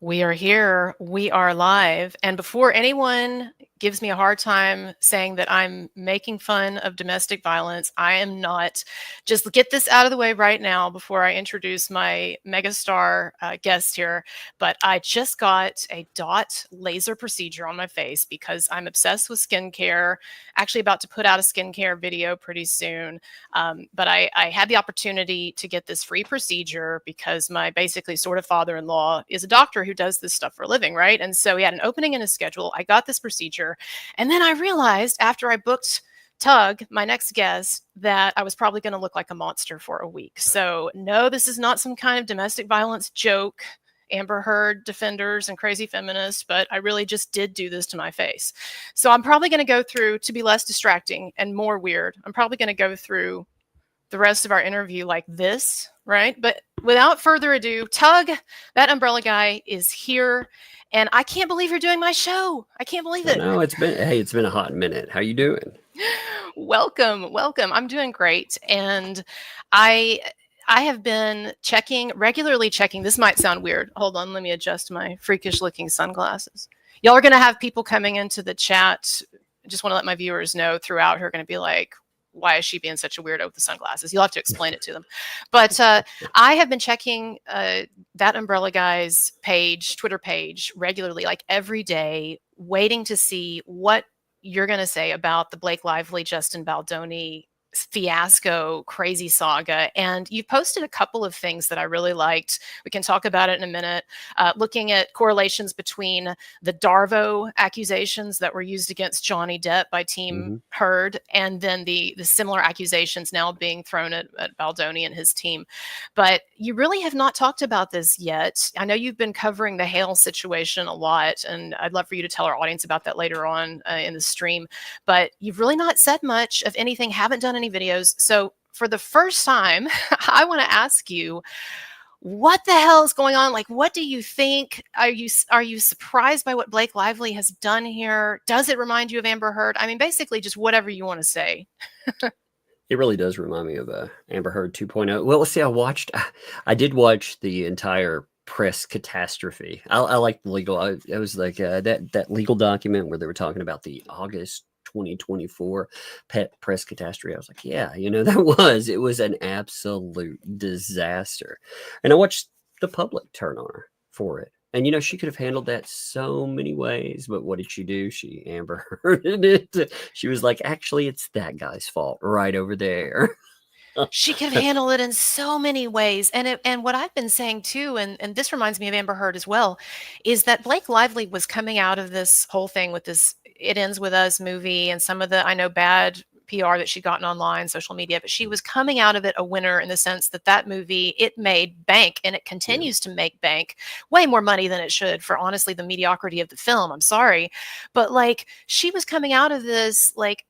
We are here. We are live. And before anyone gives me a hard time saying that I'm making fun of domestic violence, I am not. Just get this out of the way right now before I introduce my megastar guest here. But I just got a dot laser procedure on my face because I'm obsessed with skincare. Actually, about to put out a skincare video pretty soon. But I had the opportunity to get this free procedure because my basically sort of father-in-law is a doctor who does this stuff for a living, right? And so he had an opening in his schedule. I got this procedure. And then I realized after I booked Tug, my next guest, that I was probably going to look like a monster for a week. So no, this is not some kind of domestic violence joke. Amber Heard defenders and crazy feminists, but I really just did do this to my face. So I'm probably going to go through, to be less distracting and more weird, I'm probably going to go through the rest of our interview like this, right? But without further ado, Tug, that umbrella guy, is here. And I can't believe you're doing my show. I can't believe it. No, it's been a hot minute. How you doing? Welcome. I'm doing great. And I have been regularly checking. This might sound weird. Hold on, let me adjust my freakish looking sunglasses. Y'all are going to have people coming into the chat. Just want to let my viewers know throughout who are going to be like, why is she being such a weirdo with the sunglasses? You'll have to explain it to them. But I have been checking that umbrella guy's Twitter page regularly, like every day, waiting to see what you're going to say about the Blake Lively, Justin Baldoni Fiasco crazy saga. And you've posted a couple of things that I really liked. We can talk about it in a minute. Looking at correlations between the Darvo accusations that were used against Johnny Depp by Team Heard, and then the similar accusations now being thrown at Baldoni and his team. But you really have not talked about this yet. I know you've been covering the Hale situation a lot, and I'd love for you to tell our audience about that later on in the stream. But you've really not said much of anything, haven't done any videos. So for the first time, I want to ask you, what the hell is going on? Like, what do you think? Are you surprised by what Blake Lively has done here? Does it remind you of Amber Heard? I mean, basically just whatever you want to say. It really does remind me of Amber Heard 2.0. Well, let's see. I did watch the entire press catastrophe. I like the legal. It was like that legal document where they were talking about the August 2024 press catastrophe. I was like, yeah, it was an absolute disaster. And I watched the public turn on her for it. And, she could have handled that so many ways, but what did she do? She Amber Hearded it. She was like, actually, it's that guy's fault right over there. She could handle it in so many ways. And what I've been saying too, and this reminds me of Amber Heard as well, is that Blake Lively was coming out of this whole thing with this It Ends With Us movie and some of the, I know, bad PR that she'd gotten online, social media, but she was coming out of it a winner in the sense that movie, it made bank, and it continues to make bank, way more money than it should for, honestly, the mediocrity of the film. I'm sorry. But like, she was coming out of this like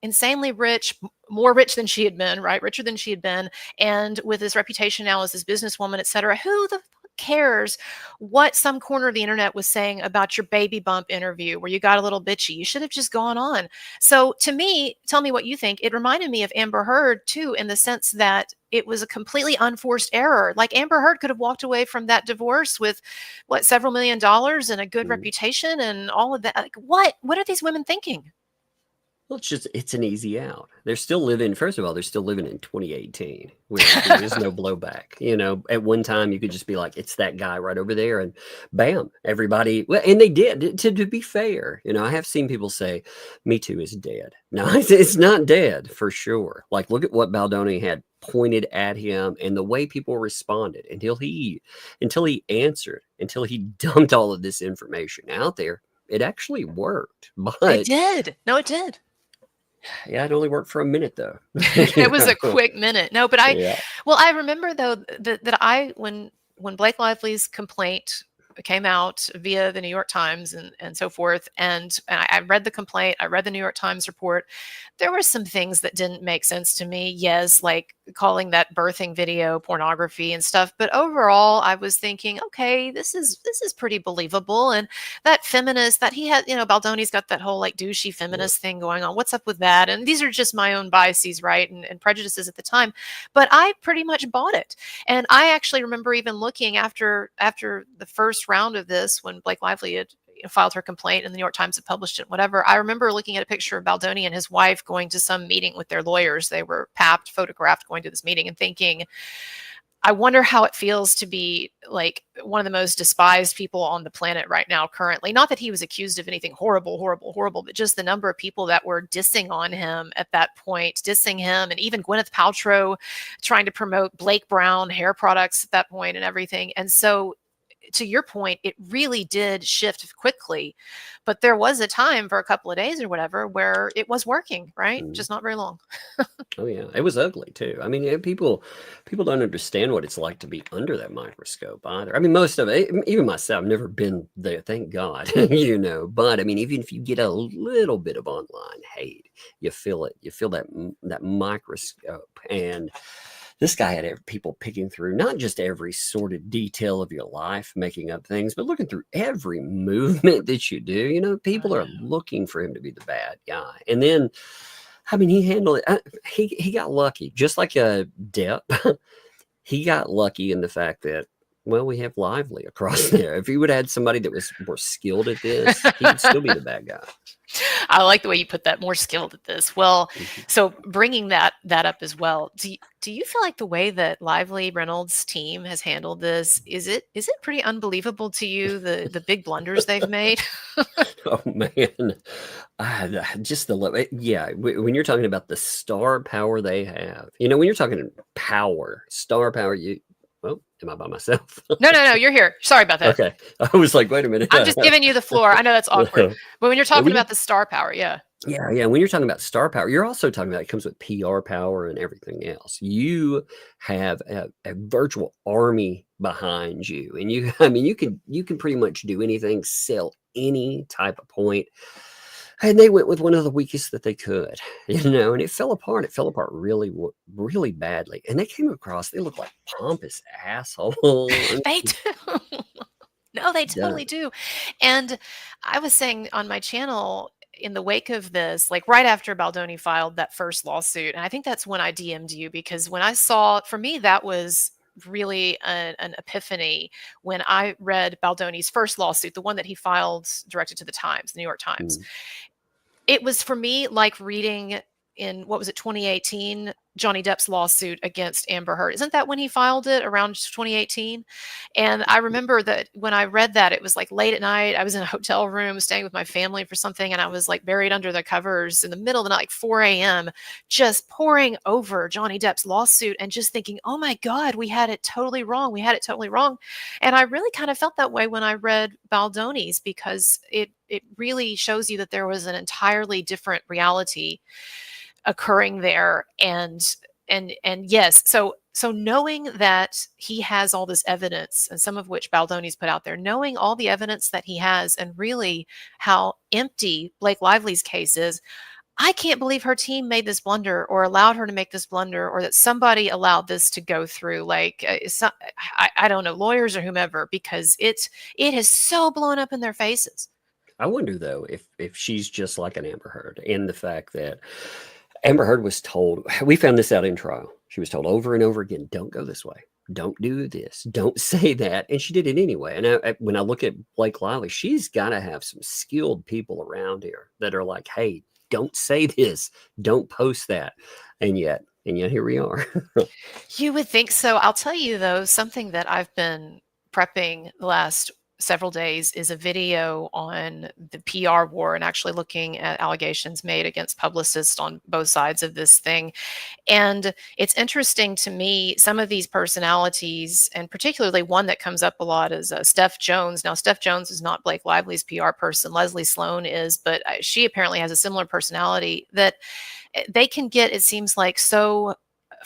insanely rich, more rich than she had been, right? Richer than she had been. And with this reputation now as this businesswoman, et cetera, who the cares what some corner of the internet was saying about your baby bump interview where you got a little bitchy? You should have just gone on. So to me, tell me what you think. It reminded me of Amber Heard too, in the sense that it was a completely unforced error. Like, Amber Heard could have walked away from that divorce with several $1 million and a good reputation and all of that. Like, what are these women thinking? Well, it's an easy out. First of all, they're still living in 2018, where there is no blowback. At one time you could just be like, it's that guy right over there, and bam, everybody. Well, and they did. To be fair, I have seen people say, Me Too is dead. No, it's not dead for sure. Like, look at what Baldoni had pointed at him and the way people responded until he answered, until he dumped all of this information out there. It actually worked. But it did. No, it did. Yeah, it only worked for a minute though. It was a quick minute. No, but I remember though that when Blake Lively's complaint came out via the New York Times and so forth, and I read the complaint, I read the New York Times report, there were some things that didn't make sense to me. Yes, like calling that birthing video pornography and stuff. But overall, I was thinking, okay, this is pretty believable. And that feminist that he had, Baldoni's got that whole like douchey feminist thing going on. What's up with that? And these are just my own biases, right? And prejudices at the time. But I pretty much bought it. And I actually remember even looking after the first first round of this, when Blake Lively had filed her complaint and the New York Times had published it, whatever, I remember looking at a picture of Baldoni and his wife going to some meeting with their lawyers. They were papped, photographed, going to this meeting, and thinking, I wonder how it feels to be like one of the most despised people on the planet right now currently. Not that he was accused of anything horrible, but just the number of people that were dissing on him at that point, dissing him, and even Gwyneth Paltrow trying to promote Blake Brown hair products at that point and everything. And so, to your point, it really did shift quickly, but there was a time for a couple of days or whatever where it was working, right? Just not very long. Oh yeah, it was ugly too. I mean, people don't understand what it's like to be under that microscope either. I mean, most of it, even myself, I've never been there, thank God, But I mean, even if you get a little bit of online hate, you feel it. You feel that microscope. And this guy had people picking through not just every sort of detail of your life, making up things, but looking through every movement that you do. People are looking for him to be the bad guy. And then, I mean, he handled it. He got lucky, just like Depp. He got lucky in the fact that, well, we have Lively across there. If he would have had somebody that was more skilled at this, he would still be the bad guy. I like the way you put that, more skilled at this. Well, so bringing that up as well, do you feel like the way that Lively Reynolds' team has handled this, is it pretty unbelievable to you, the big blunders they've made? Oh man, just when you're talking about the star power they have, when you're talking star power, am I by myself? No, you're here. Sorry about that. Okay. I was like, wait a minute. I'm just giving you the floor. I know that's awkward. But when you're talking about the star power, yeah. Yeah. When you're talking about star power, you're also talking about it comes with PR power and everything else. You have a virtual army behind you. And you can pretty much do anything, sell any type of point. And they went with one of the weakest that they could, and it fell apart. It fell apart really, really badly. And they came across, they look like pompous assholes. They do. No, they totally do. And I was saying on my channel, in the wake of this, like right after Baldoni filed that first lawsuit, and I think that's when I DM'd you, because when I saw, for me, that was really an epiphany when I read Baldoni's first lawsuit, the one that he filed directed to the Times, the New York Times. It was, for me, like reading in, 2018, Johnny Depp's lawsuit against Amber Heard. Isn't that when he filed it, around 2018? And I remember that when I read that, it was like late at night. I was in a hotel room staying with my family for something, and I was like buried under the covers in the middle of the night, like 4 a.m., just poring over Johnny Depp's lawsuit and just thinking, oh my God, we had it totally wrong. And I really kind of felt that way when I read Baldoni's, because it really shows you that there was an entirely different reality occurring there. And yes, so knowing that he has all this evidence, and some of which Baldoni's put out there, knowing all the evidence that he has, and really how empty Blake Lively's case is, I can't believe her team made this blunder, or allowed her to make this blunder, or that somebody allowed this to go through. Like, I don't know, lawyers or whomever, because it has so blown up in their faces. I wonder, though, if she's just like an Amber Heard, in the fact that Amber Heard was told, we found this out in trial, she was told over and over again, don't go this way, don't do this, don't say that, and she did it anyway. And when I look at Blake Lively, she's got to have some skilled people around here that are like, hey, don't say this, don't post that, and yet here we are. You would think so. I'll tell you, though, something that I've been prepping the last several days is a video on the PR war, and actually looking at allegations made against publicists on both sides of this thing. And it's interesting to me, some of these personalities, and particularly one that comes up a lot is Steph Jones. Now, Steph Jones is not Blake Lively's PR person. Leslie Sloan is, but she apparently has a similar personality, that they can get, it seems like, so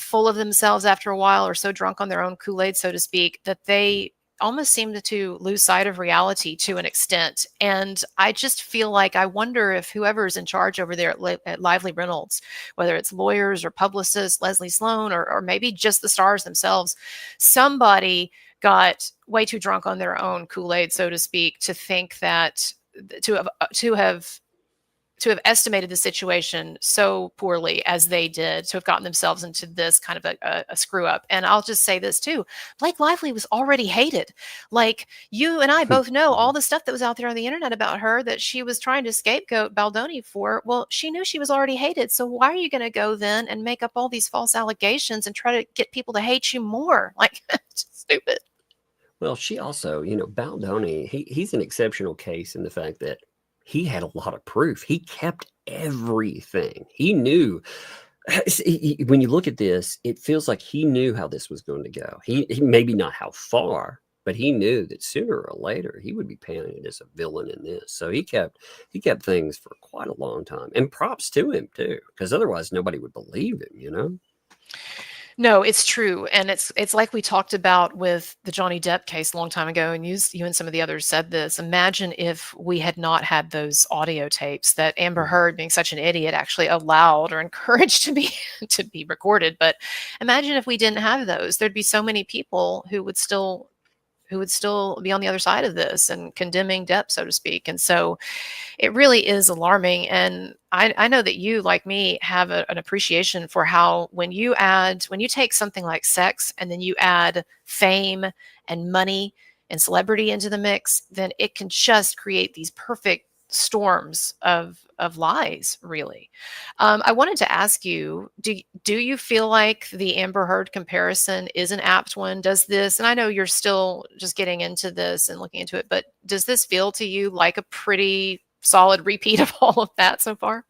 full of themselves after a while, or so drunk on their own Kool-Aid, so to speak, that they almost seem to lose sight of reality to an extent. And I just feel like, I wonder if whoever's in charge over there at Lively Reynolds, whether it's lawyers or publicists, Leslie Sloan, or maybe just the stars themselves, somebody got way too drunk on their own Kool-Aid, so to speak, to think that to have estimated the situation so poorly as they did, to have gotten themselves into this kind of a screw up. And I'll just say this too: Blake Lively was already hated. Like, you and I both know all the stuff that was out there on the internet about her that she was trying to scapegoat Baldoni for. Well, she knew she was already hated. So why are you going to go then and make up all these false allegations and try to get people to hate you more? Like, it's just stupid. Well, she also, Baldoni, he's an exceptional case in the fact that he had a lot of proof. He kept everything. He knew. When you look at this, it feels like he knew how this was going to go. He maybe not how far, but he knew that sooner or later he would be painted as a villain in this. So he kept things for quite a long time. And props to him too, because otherwise nobody would believe him. No, it's true. And it's like we talked about with the Johnny Depp case a long time ago, and you and some of the others said this. Imagine if we had not had those audio tapes that Amber Heard, being such an idiot, actually allowed or encouraged to be recorded. But imagine if we didn't have those. There'd be so many people who would still be on the other side of this and condemning Depp, so to speak. And so it really is alarming. And I know that you, like me, have an appreciation for how when you take something like sex and then you add fame and money and celebrity into the mix, then it can just create these perfect storms of lies, really. I wanted to ask you, do you feel like the Amber Heard comparison is an apt one? Does this, and I know you're still just getting into this and looking into it, but does this feel to you like a pretty solid repeat of all of that so far?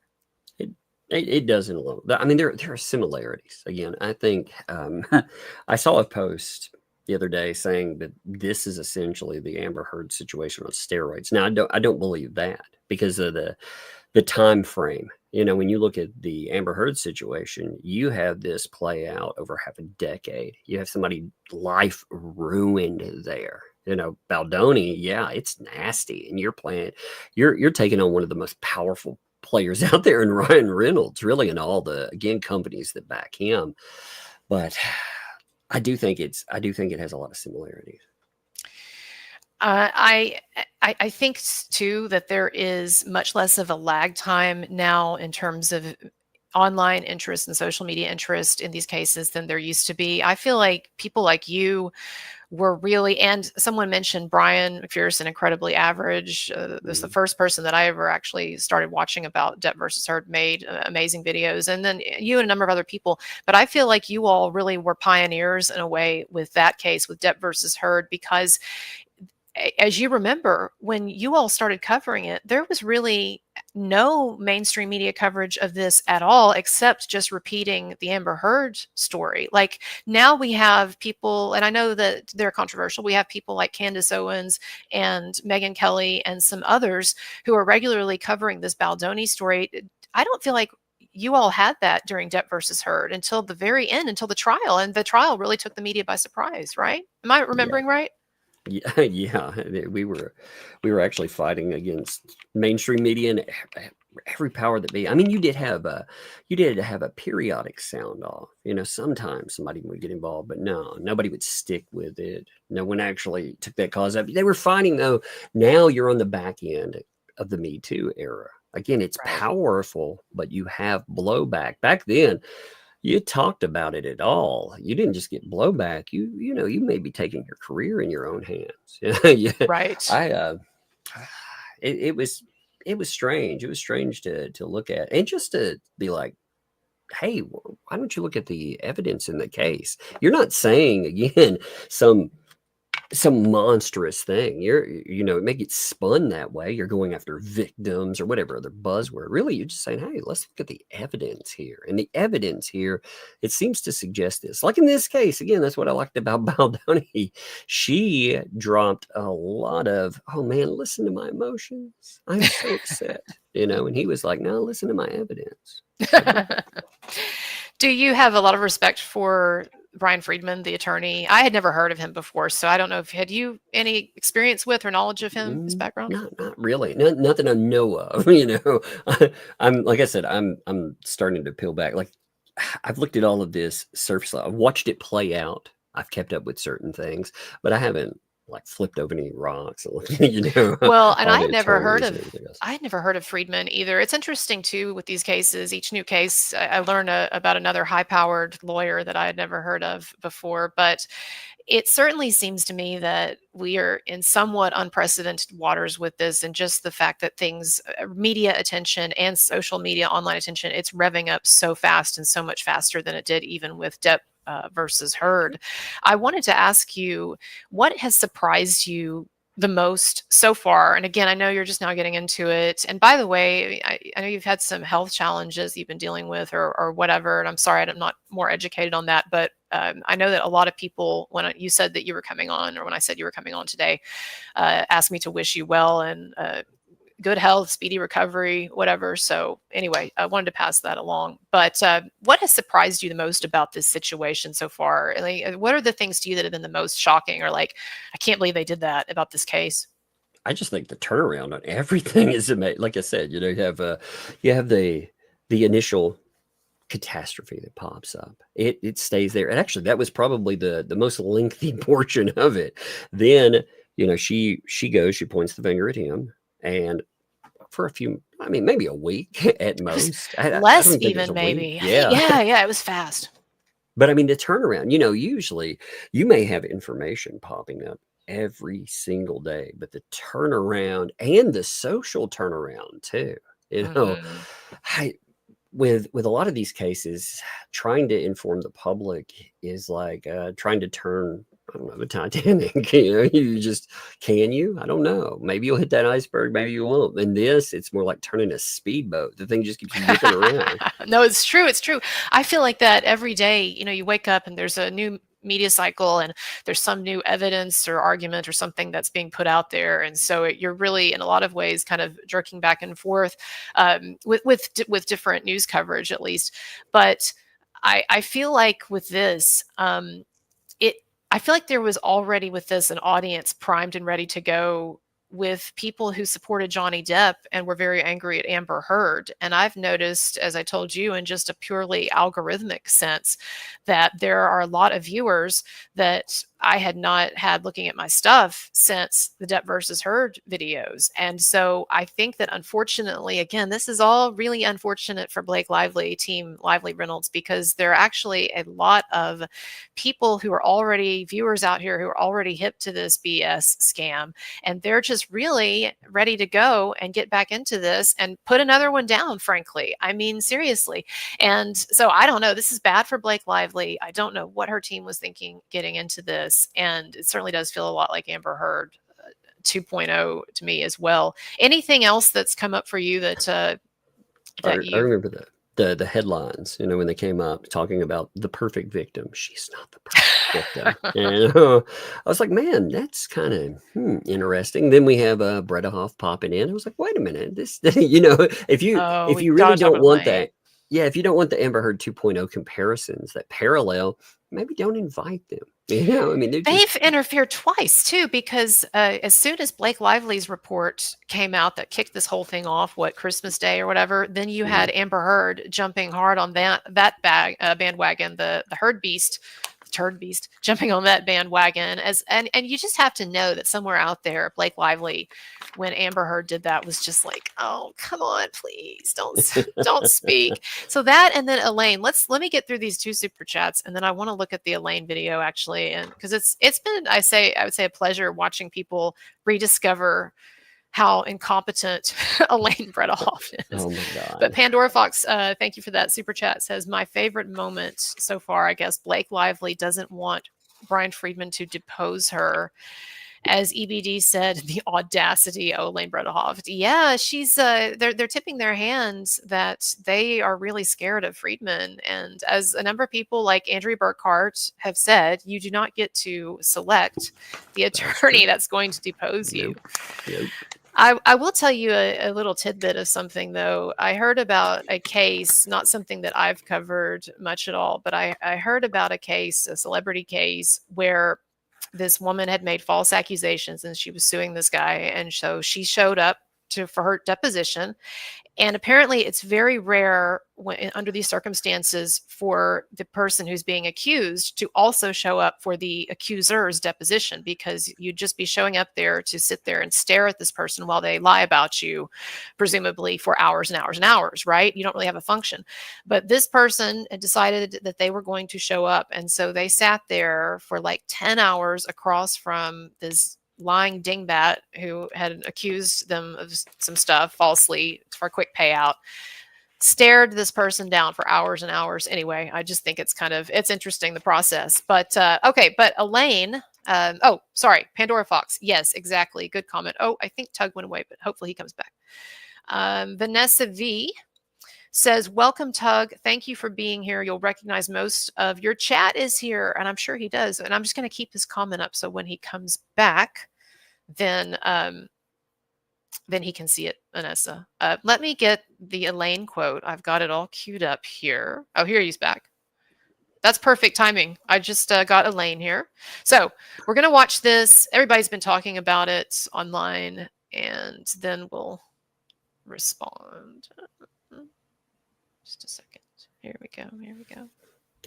It does in a little. I mean, there are similarities. Again, I think I saw a post the other day saying that this is essentially the Amber Heard situation on steroids. Now, I don't believe that because of the time frame. When you look at the Amber Heard situation, you have this play out over half a decade. You have somebody's life ruined there. Baldoni, yeah, it's nasty, and you're taking on one of the most powerful players out there in Ryan Reynolds, really, and all the, again, companies that back him. But I do think it has a lot of similarities. I think too that there is much less of a lag time now in terms of online interest and social media interest in these cases than there used to be. I feel like people like you were really, and someone mentioned Brian McPherson, Incredibly Average. This is the first person that I ever actually started watching about Depp versus Heard, made amazing videos. And then you and a number of other people. But I feel like you all really were pioneers in a way with that case, with Depp versus Heard, because as you remember, when you all started covering it, there was really no mainstream media coverage of this at all, except just repeating the Amber Heard story. Like, now we have people, and I know that they're controversial, we have people like Candace Owens and Megyn Kelly and some others who are regularly covering this Baldoni story. I don't feel like you all had that during Depp versus Heard until the very end, until the trial. And the trial really took the media by surprise, right? Am I remembering right? Yeah, we were actually fighting against mainstream media and every power that be. I mean, you did have a periodic sound off. Sometimes somebody would get involved, but no, nobody would stick with it. No one actually took that cause up. They were fighting though. Now you're on the back end of the Me Too era. Again, it's powerful, but you have blowback. Back then, you talked about it at all. You didn't just get blowback. You may be taking your career in your own hands. Yeah. Right. It was strange. It was strange to look at, and just to be like, hey, why don't you look at the evidence in the case? You're not saying, again, some monstrous thing. It may get spun that way. You're going after victims or whatever other buzzword. Really, you're just saying, hey, let's look at the evidence here. And the evidence here, it seems to suggest this. Like in this case, again, that's what I liked about Baldoni. She dropped a lot of, oh man, listen to my emotions. I'm so upset. And he was like, no, listen to my evidence. Do you have a lot of respect for Brian Friedman, the attorney? I had never heard of him before, so I don't know if had you any experience with or knowledge of him, his background? Not really. Nothing I know of. I'm like I said, I'm starting to peel back. Like, I've looked at all of this surface level. I've watched it play out. I've kept up with certain things, but I haven't like flipped over any rocks, you know, Well, and all the attorneys and everything else. I had never heard of Friedman either. It's interesting too with these cases. Each new case, I learn about another high-powered lawyer that I had never heard of before. But it certainly seems to me that we are in somewhat unprecedented waters with this, and just the fact that things, media attention and social media, online attention, it's revving up so fast and so much faster than it did even with Depp versus Heard. I wanted to ask you, what has surprised you the most so far? And again, I know you're just now getting into it. And by the way, I know you've had some health challenges you've been dealing with or whatever. And I'm sorry I'm not more educated on that. But I know that a lot of people, when you said that you were coming on, or when I said you were coming on today, asked me to wish you well and good health, speedy recovery, whatever. So anyway, I wanted to pass that along. But what has surprised you the most about this situation so far? Like, what are the things to you that have been the most shocking, or like, I can't believe they did that about this case? I just think the turnaround on everything is amazing. Like I said, you know, you have the initial catastrophe that pops up. It stays there. And actually that was probably the most lengthy portion of it. Then, you know, she points the finger at him, and for a few, I mean, maybe a week at most. Less I don't think even, maybe. Yeah. Yeah, it was fast. But I mean, the turnaround, you know, usually you may have information popping up every single day, but the turnaround and the social turnaround too, you know, with a lot of these cases, trying to inform the public is like trying to turn, I don't know, the Titanic. You know, I don't know. Maybe you'll hit that iceberg, maybe you won't. In this, it's more like turning a speedboat. The thing just keeps whipping around. No, it's true. It's true. I feel like that every day. You know, you wake up and there's a new media cycle, and there's some new evidence or argument or something that's being put out there, and so you're really, in a lot of ways, kind of jerking back and forth with different news coverage, at least. But I feel like with this, I feel like there was already with this an audience primed and ready to go, with people who supported Johnny Depp and were very angry at Amber Heard. And I've noticed, as I told you, in just a purely algorithmic sense, that there are a lot of viewers that I had not had looking at my stuff since the Depp versus Heard videos. And so I think that, unfortunately, again, this is all really unfortunate for Blake Lively, Team Lively Reynolds, because there are actually a lot of people who are already viewers out here who are already hip to this BS scam. And they're just really ready to go and get back into this and put another one down, frankly. I mean, seriously. And so I don't know. This is bad for Blake Lively. I don't know what her team was thinking getting into this. And it certainly does feel a lot like Amber Heard 2.0 to me as well. Anything else that's come up for you that I remember the headlines, you know, when they came up talking about the perfect victim. She's not the perfect victim. And I was like, man, that's kind of interesting. Then we have Bredehoft popping in. I was like, wait a minute, this, you know, if you really don't want that, if you don't want the Amber Heard 2.0 comparisons, that parallel, maybe don't invite them. You know, I mean, they've interfered twice too, because as soon as Blake Lively's report came out that kicked this whole thing off, Christmas Day or whatever, then you had Amber Heard jumping hard on that bandwagon, the Heard Beast, Turd Beast, jumping on that bandwagon. And you just have to know that somewhere out there, Blake Lively, when Amber Heard did that, was just like, oh, come on, please don't speak. So that, and then Elaine, let me get through these two super chats, and then I want to look at the Elaine video, actually, and because it's been, I would say, a pleasure watching people rediscover how incompetent Elaine Bredehoft is. Oh my God. But Pandora Fox, thank you for that super chat, says, my favorite moment so far, I guess, Blake Lively doesn't want Brian Friedman to depose her. As EBD said, the audacity of Elaine Bredehoft. Yeah, she's they're tipping their hands that they are really scared of Friedman. And as a number of people like Andrew Burkhart have said, you do not get to select the attorney that's going to depose you. Yep. I will tell you a little tidbit of something, though. I heard about a case, not something that I've covered much at all, but I heard about a case, a celebrity case, where this woman had made false accusations and she was suing this guy. And so she showed up for her deposition, And apparently it's very rare when, under these circumstances, for the person who's being accused to also show up for the accuser's deposition, because you'd just be showing up there to sit there and stare at this person while they lie about you, presumably for hours and hours and hours, right? You don't really have a function. But this person had decided that they were going to show up. And so they sat there for like 10 hours across from this lying dingbat who had accused them of some stuff falsely for a quick payout, stared this person down for hours and hours. Anyway, I just think it's interesting, the process. But okay, but Elaine, oh, sorry, Pandora Fox. Yes, exactly. Good comment. Oh, I think Tug went away, but hopefully he comes back. Vanessa V says, welcome, Tug. Thank you for being here. You'll recognize most of your chat is here, and I'm sure he does. And I'm just going to keep this comment up so when he comes back, then he can see it, Vanessa. Let me get the Elaine quote. I've got it all queued up here. Oh, here he's back. That's perfect timing. I just got Elaine here. So we're going to watch this. Everybody's been talking about it online, and then we'll respond. Just a second. Here we go.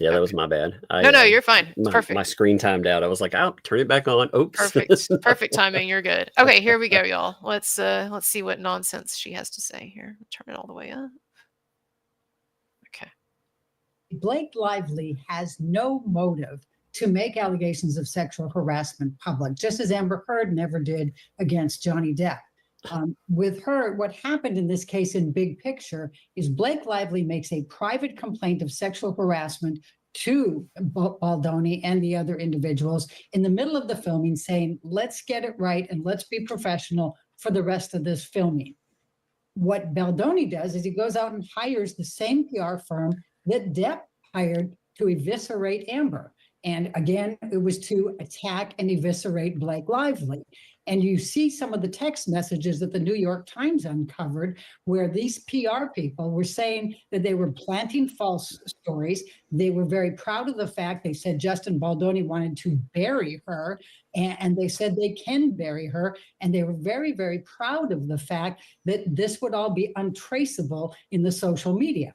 Yeah, that was my bad. No, you're fine. It's perfect. My screen timed out. I was like, "Oh, turn it back on." Oops. Perfect timing. You're good. Okay, here we go, y'all. Let's see what nonsense she has to say here. Turn it all the way up. Okay. Blake Lively has no motive to make allegations of sexual harassment public, just as Amber Heard never did against Johnny Depp. With her, what happened in this case in big picture is Blake Lively makes a private complaint of sexual harassment to Baldoni and the other individuals in the middle of the filming, saying, let's get it right and let's be professional for the rest of this filming. What Baldoni does is he goes out and hires the same PR firm that Depp hired to eviscerate Amber. And again, it was to attack and eviscerate Blake Lively. And you see some of the text messages that the New York Times uncovered where these PR people were saying that they were planting false stories. They were very proud of the fact, they said Justin Baldoni wanted to bury her, and they said they can bury her. And they were very, very proud of the fact that this would all be untraceable in the social media.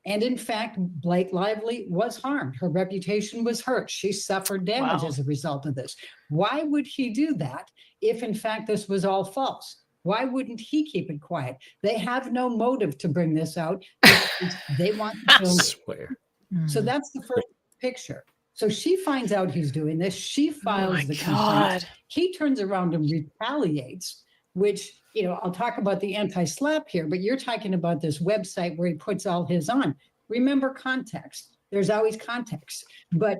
And in fact, Blake Lively was harmed. Her reputation was hurt. She suffered damage as a result of this. Why would he do that if, in fact, this was all false? Why wouldn't he keep it quiet? They have no motive to bring this out. They want to film. Swear. So that's the first picture. So she finds out he's doing this. She files the complaint. He turns around and retaliates, which, you know, I'll talk about the anti-slap here, but you're talking about this website where he puts all his on. Remember context. There's always context. But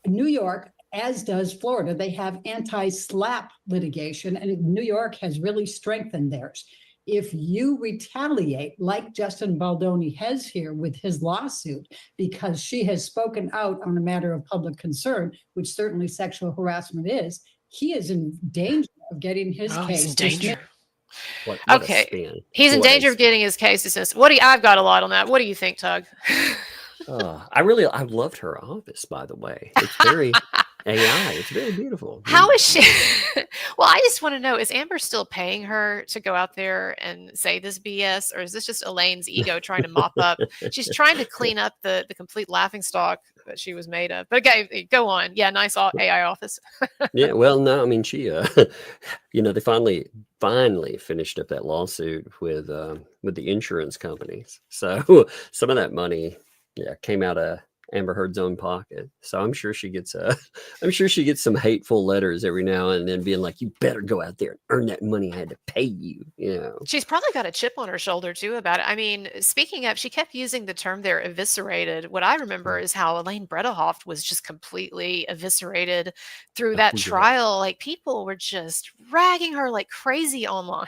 New York, as does Florida, they have anti-slap litigation, and New York has really strengthened theirs. If you retaliate, like Justin Baldoni has here with his lawsuit, because she has spoken out on a matter of public concern, which certainly sexual harassment is, he is in danger of getting his case. He's in danger. What Okay, he's in danger of getting his case dismissed. I've got a lot on that. What do you think, Tug? I loved her office, by the way. It's very AI. It's very beautiful. How is she? Well, I just want to know, is Amber still paying her to go out there and say this BS, or is this just Elaine's ego trying to mop up? She's trying to clean up the complete laughingstock that she was made of. But okay, go on. Yeah, nice AI office. Yeah, well, no, I mean, she, they finally finished up that lawsuit with the insurance companies. So some of that money, came out of Amber Heard's own pocket. So I'm sure she gets some hateful letters every now and then being like, you better go out there and earn that money I had to pay you, She's probably got a chip on her shoulder too about it. I mean, speaking of, she kept using the term there, eviscerated. What I remember is how Elaine Bredehoft was just completely eviscerated through that trial. Like, people were just ragging her like crazy online.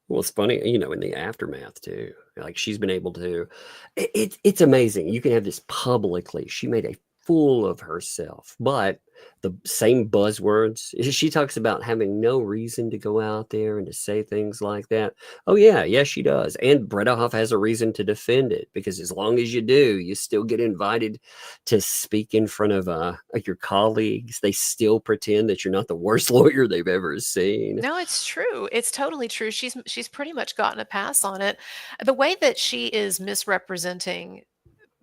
Well, it's funny, in the aftermath too, like she's been able to, it's amazing. You can have this publicly. She made a fool of herself, but the same buzzwords. She talks about having no reason to go out there and to say things like that. Oh yeah, she does. And Bredehoft has a reason to defend it, because as long as you do, you still get invited to speak in front of your colleagues. They still pretend that you're not the worst lawyer they've ever seen. No, it's true. It's totally true. She's pretty much gotten a pass on it. The way that she is misrepresenting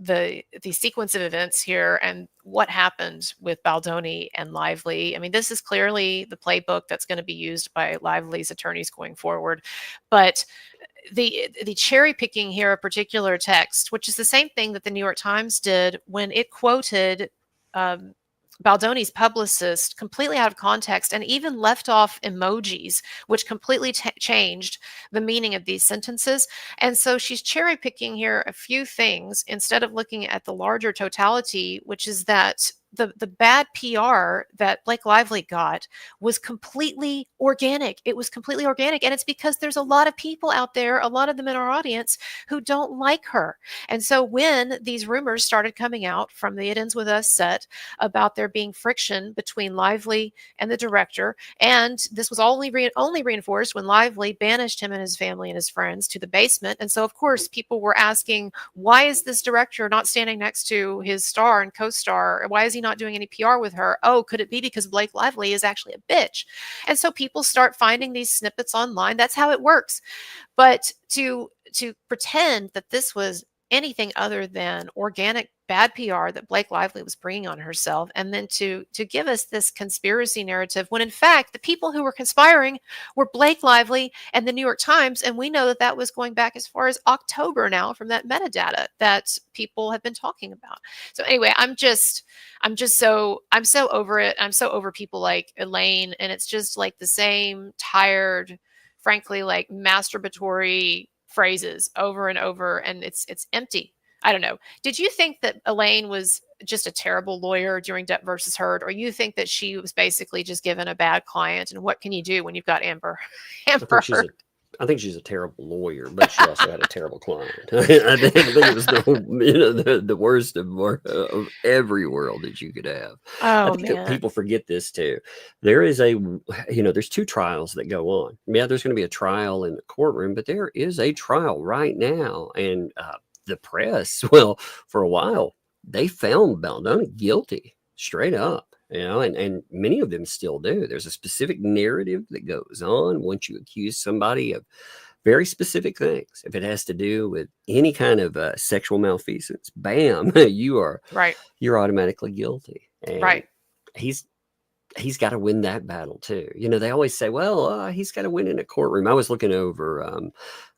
the sequence of events here and what happened with Baldoni and Lively. I mean, this is clearly the playbook that's going to be used by Lively's attorneys going forward. But the cherry picking here a particular text, which is the same thing that the New York Times did when it quoted Baldoni's publicist completely out of context and even left off emojis, which completely changed the meaning of these sentences. And so she's cherry picking here a few things instead of looking at the larger totality, which is that the bad PR that Blake Lively got was completely organic. It was completely organic. And it's because there's a lot of people out there, a lot of them in our audience, who don't like her. And so when these rumors started coming out from the It Ends With Us set about there being friction between Lively and the director, and this was only reinforced when Lively banished him and his family and his friends to the basement. And so, of course, people were asking, why is this director not standing next to his star and co-star? Why is he not doing any PR with her? Oh, could it be because Blake Lively is actually a bitch? And so people start finding these snippets online. That's how it works. But to pretend that this was anything other than organic bad PR that Blake Lively was bringing on herself, and then to give us this conspiracy narrative when in fact the people who were conspiring were Blake Lively and the New York Times, and we know that that was going back as far as October now from that metadata that people have been talking about. So anyway, I'm so over it. I'm so over people like Elaine, and it's just like the same tired, frankly, like masturbatory phrases over and over, and it's empty. I don't know. Did you think that Elaine was just a terrible lawyer during Depp versus Heard, or you think that she was basically just given a bad client? And what can you do when you've got Amber Heard? I think she's a terrible lawyer, but she also had a terrible client. I think it was the worst of every world that you could have. Oh, I think that people forget this too. There is there's two trials that go on. Yeah, there's going to be a trial in the courtroom, but there is a trial right now. And the press, well, for a while, they found Baldoni guilty straight up. And many of them still do. There's a specific narrative that goes on once you accuse somebody of very specific things. If it has to do with any kind of sexual malfeasance, bam, you're automatically guilty. And right. He's got to win that battle too. They always say, well, he's got to win in a courtroom. I was looking over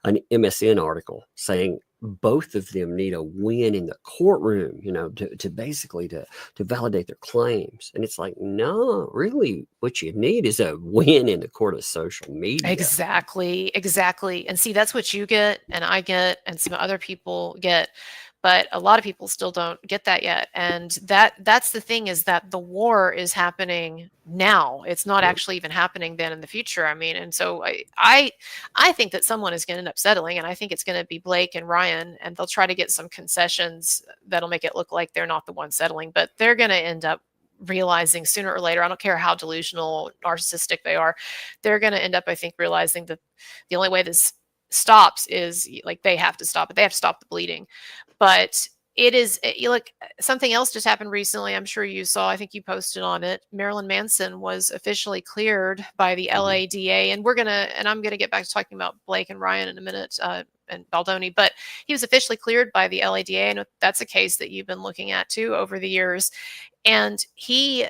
an MSN article saying both of them need a win in the courtroom, to basically to validate their claims. And it's like, no, really what you need is a win in the court of social media. Exactly. And see, that's what you get and I get and some other people get. But a lot of people still don't get that yet. And that's the thing, is that the war is happening now. It's not actually even happening then in the future. I mean, and so I think that someone is going to end up settling, and I think it's going to be Blake and Ryan, and they'll try to get some concessions that'll make it look like they're not the one settling, but they're going to end up realizing sooner or later, I don't care how delusional, narcissistic they are, they're going to end up, I think, realizing that the only way this stops is like they have to stop it. They have to stop the bleeding. But it is, something else just happened recently. I'm sure you saw, I think you posted on it. Marilyn Manson was officially cleared by the LA DA. And I'm going to get back to talking about Blake and Ryan in a minute, and Baldoni, but he was officially cleared by the LA DA. And that's a case that you've been looking at too over the years. And he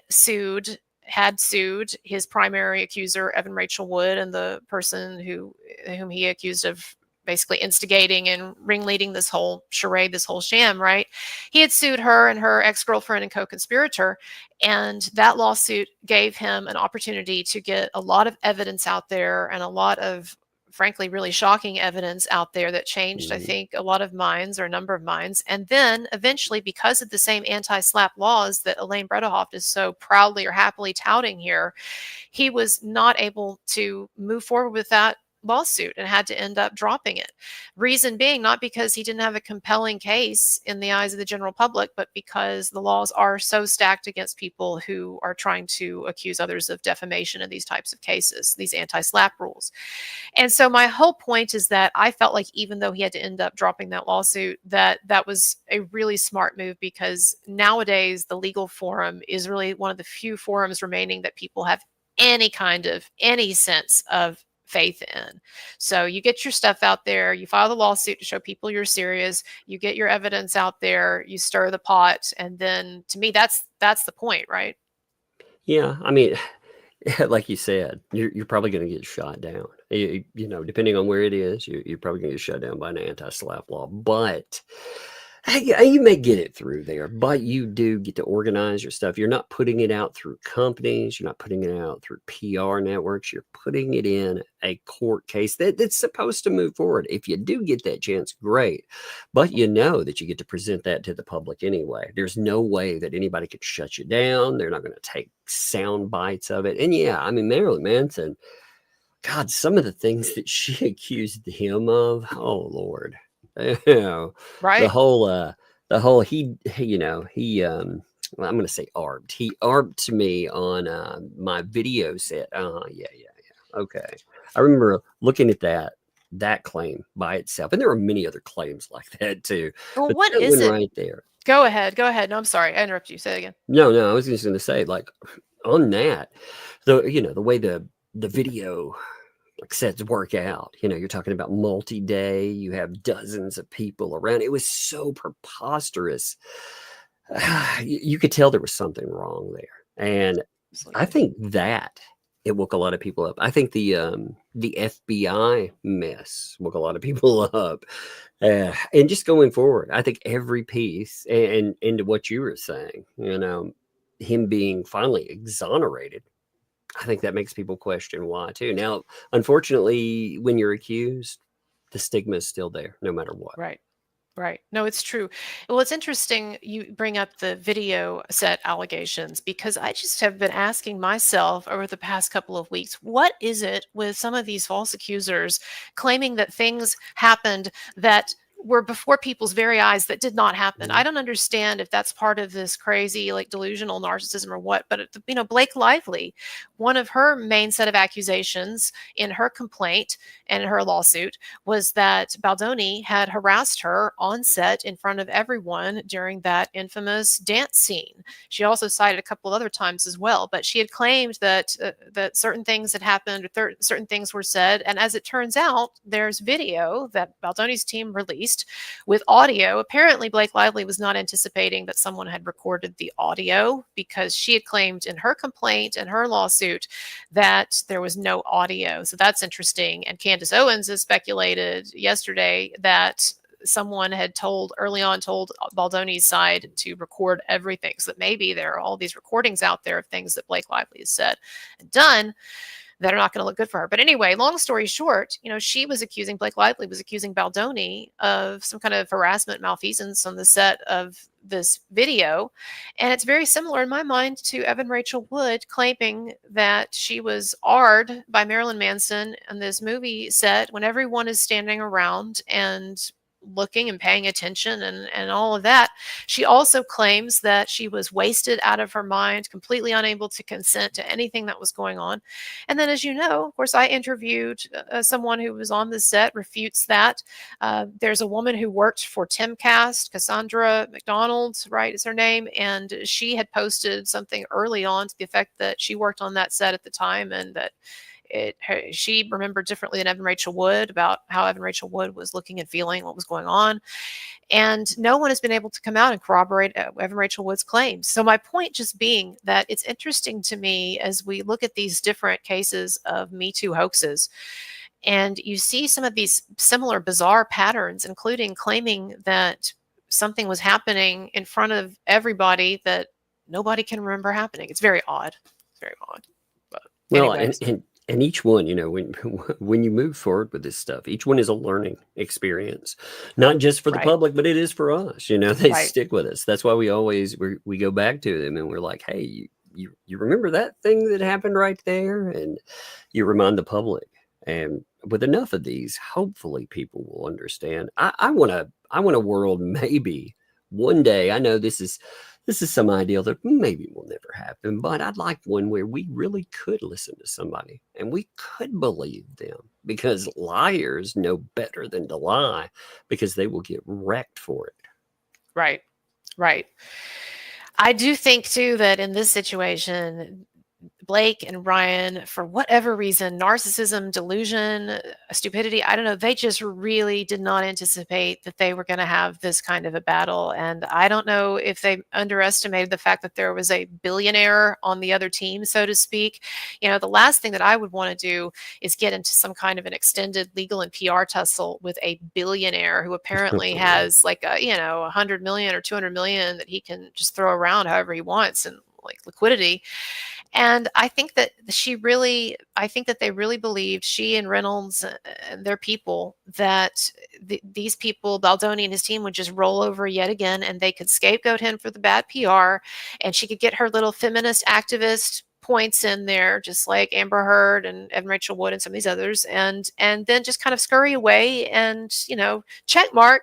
had sued his primary accuser, Evan Rachel Wood, and the person whom he accused of basically instigating and ringleading this whole charade, this whole sham, right? He had sued her and her ex-girlfriend and co-conspirator, and that lawsuit gave him an opportunity to get a lot of evidence out there, and a lot of, frankly, really shocking evidence out there that changed, I think, a lot of minds, or a number of minds. And then eventually, because of the same anti-SLAPP laws that Elaine Bredehoft is so proudly or happily touting here, he was not able to move forward with that lawsuit and had to end up dropping it. Reason being, not because he didn't have a compelling case in the eyes of the general public, but because the laws are so stacked against people who are trying to accuse others of defamation in these types of cases, these anti-SLAPP rules. And so my whole point is that I felt like even though he had to end up dropping that lawsuit, that was a really smart move, because nowadays the legal forum is really one of the few forums remaining that people have any sense of faith in. So you get your stuff out there, you file the lawsuit to show people you're serious, you get your evidence out there, you stir the pot, and then to me that's the point, right? Yeah, I mean, like you said, you're probably going to get shot down. You know, depending on where it is, you're probably going to get shut down by an anti-SLAPP law. But you may get it through there, but you do get to organize your stuff. You're not putting it out through companies. You're not putting it out through PR networks. You're putting it in a court case that's supposed to move forward. If you do get that chance, great. But you know that you get to present that to the public anyway. There's no way that anybody could shut you down. They're not going to take sound bites of it. And yeah, I mean, Marilyn Manson, God, some of the things that she accused him of, oh Lord. You know, Right. the whole he well, I'm gonna say arbed. He arbed me on my video set. Yeah. Okay. I remember looking at that claim by itself, and there were many other claims like that too. Well, But what that is one it? right there? Go ahead. No, I'm sorry. I interrupted you. Say it again. No, I was just gonna say, like, on that, the way the video like sets work out, you know, you're talking about multi-day, you have dozens of people around. It was so preposterous. You could tell there was something wrong there. And I think that it woke a lot of people up. I think the FBI mess woke a lot of people up. And just going forward, I think every piece and into what you were saying, you know, him being finally exonerated, I think that makes people question why too. Now, unfortunately, when you're accused, the stigma is still there, no matter what. Right. No, it's true. Well, it's interesting you bring up the video set allegations, because I just have been asking myself over the past couple of weeks, what is it with some of these false accusers claiming that things happened that were before people's very eyes that did not happen? I don't understand if that's part of this crazy, like, delusional narcissism or what, but you know, Blake Lively, one of her main set of accusations in her complaint and in her lawsuit was that Baldoni had harassed her on set in front of everyone during that infamous dance scene. She also cited a couple of other times as well, but she had claimed that that certain things had happened, or certain things were said, and as it turns out, there's video that Baldoni's team released with audio. Apparently, Blake Lively was not anticipating that someone had recorded the audio, because she had claimed in her complaint and her lawsuit that there was no audio. So that's interesting. And Candace Owens has speculated yesterday that someone had told Baldoni's side to record everything, so that maybe there are all these recordings out there of things that Blake Lively has said and done that are not going to look good for her. But anyway, long story short, you know, Blake Lively was accusing Baldoni of some kind of harassment, malfeasance on the set of this video. And it's very similar in my mind to Evan Rachel Wood claiming that she was AR'd by Marilyn Manson on this movie set when everyone is standing around and looking and paying attention and all of that. She also claims that she was wasted out of her mind, completely unable to consent to anything that was going on. And then, as you know, of course, I interviewed someone who was on the set, refutes that. There's a woman who worked for Timcast, Cassandra McDonald, right, is her name, and she had posted something early on to the effect that she worked on that set at the time, and that she remembered differently than Evan Rachel Wood about how Evan Rachel Wood was looking and feeling what was going on. And no one has been able to come out and corroborate Evan Rachel Wood's claims. So my point just being that it's interesting to me as we look at these different cases of Me Too hoaxes, and you see some of these similar bizarre patterns, including claiming that something was happening in front of everybody that nobody can remember happening. It's very odd. It's very odd. But well, anyways. and each one, you know, when you move forward with this stuff, each one is a learning experience, not just for the public, but it is for us. You know, they stick with us. That's why we go back to them and we're like, hey, you remember that thing that happened right there? And you remind the public. And with enough of these, hopefully people will understand. I want a world, maybe one day. I know this is some ideal that maybe will never happen, but I'd like one where we really could listen to somebody and we could believe them, because liars know better than to lie, because they will get wrecked for it. Right. Right. I do think too that in this situation, Blake and Ryan, for whatever reason, narcissism, delusion, stupidity, I don't know, they just really did not anticipate that they were going to have this kind of a battle. And I don't know if they underestimated the fact that there was a billionaire on the other team, so to speak. You know, the last thing that I would want to do is get into some kind of an extended legal and PR tussle with a billionaire who apparently has like a, you know, 100 million or 200 million that he can just throw around however he wants, and like liquidity. And I think that they really believed, she and Reynolds and their people, that these people, Baldoni and his team, would just roll over yet again, and they could scapegoat him for the bad PR, and she could get her little feminist activist points in there, just like Amber Heard and Evan Rachel Wood and some of these others, and then just kind of scurry away and, you know, check mark,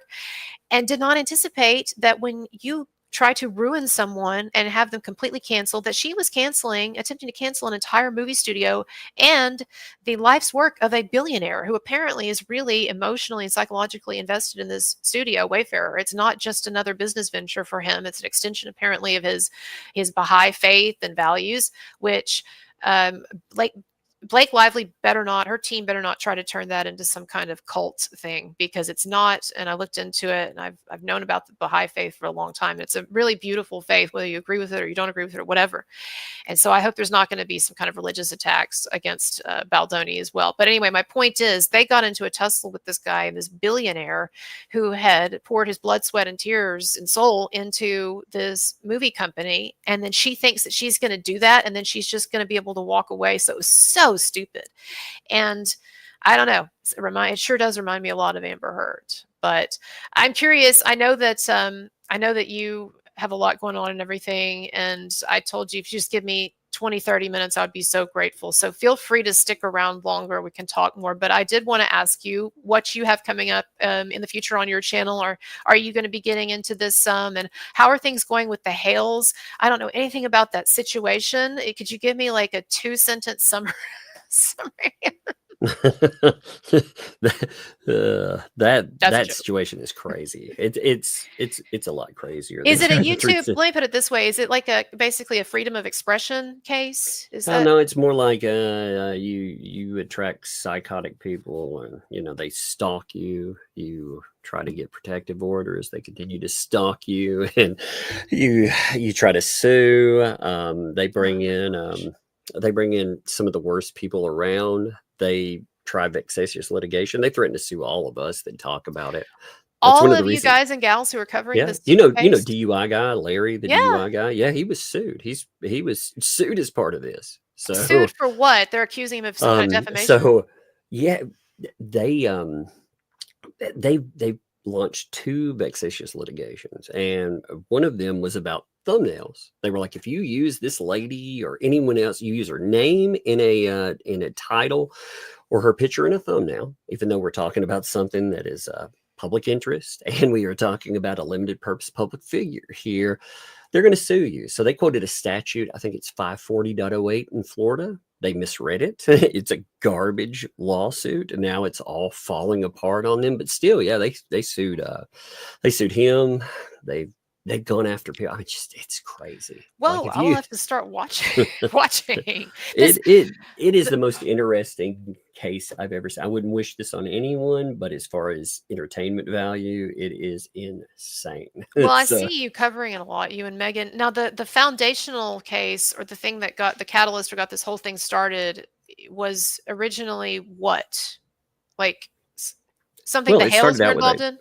and did not anticipate that when you try to ruin someone and have them completely canceled, that she was attempting to cancel an entire movie studio and the life's work of a billionaire who apparently is really emotionally and psychologically invested in this studio, Wayfarer. It's not just another business venture for him. It's an extension apparently of his Baha'i faith and values, which Blake Lively her team better not try to turn that into some kind of cult thing, because it's not. And I looked into it, and I've known about the Baha'i faith for a long time. It's a really beautiful faith, whether you agree with it or you don't agree with it or whatever. And so I hope there's not going to be some kind of religious attacks against Baldoni as well. But anyway, my point is, they got into a tussle with this guy, this billionaire, who had poured his blood, sweat, and tears and soul into this movie company. And then she thinks that she's going to do that, and then she's just going to be able to walk away. So it was so stupid. And I don't know. It sure does remind me a lot of Amber Heard. But I'm curious. I know that you have a lot going on and everything. And I told you, if you just give me 20, 30 minutes, I would be so grateful. So feel free to stick around longer. We can talk more. But I did want to ask you what you have coming up in the future on your channel. Or are you going to be getting into this and how are things going with the Hales? I don't know anything about that situation. Could you give me like a 2-sentence summary? that situation is crazy. It's a lot crazier. Is it a YouTube? Let me put it this way: is it like basically a freedom of expression case? No, it's more like you attract psychotic people, and you know they stalk you. You try to get protective orders. They continue to stalk you, and you try to sue. They bring in some of the worst people around. They try vexatious litigation. They threaten to sue all of us that talk about it. That's all of you guys and gals who are covering this. You know, DUI guy, Larry, the DUI guy. Yeah, he was sued. He was sued as part of this. So sued for what? They're accusing him of some kind of defamation. So yeah, they launched 2 vexatious litigations, and one of them was about thumbnails. They were like, if you use this lady or anyone else, you use her name in a title or her picture in a thumbnail, even though we're talking about something that is public interest, and we are talking about a limited purpose public figure here, they're going to sue you. So they quoted a statute, I think it's 540.08 in Florida. They misread it. It's a garbage lawsuit, and now it's all falling apart on them. But still, yeah, they sued him. They've gone after people. I mean, it's crazy. Well, like I'll have to start watching. It is the most interesting case I've ever seen. I wouldn't wish this on anyone, but as far as entertainment value, it is insane. Well, I see you covering it a lot, you and Megan. Now, the foundational case, or the thing that got the catalyst or got this whole thing started, was originally what? Like something the Hales were involved in?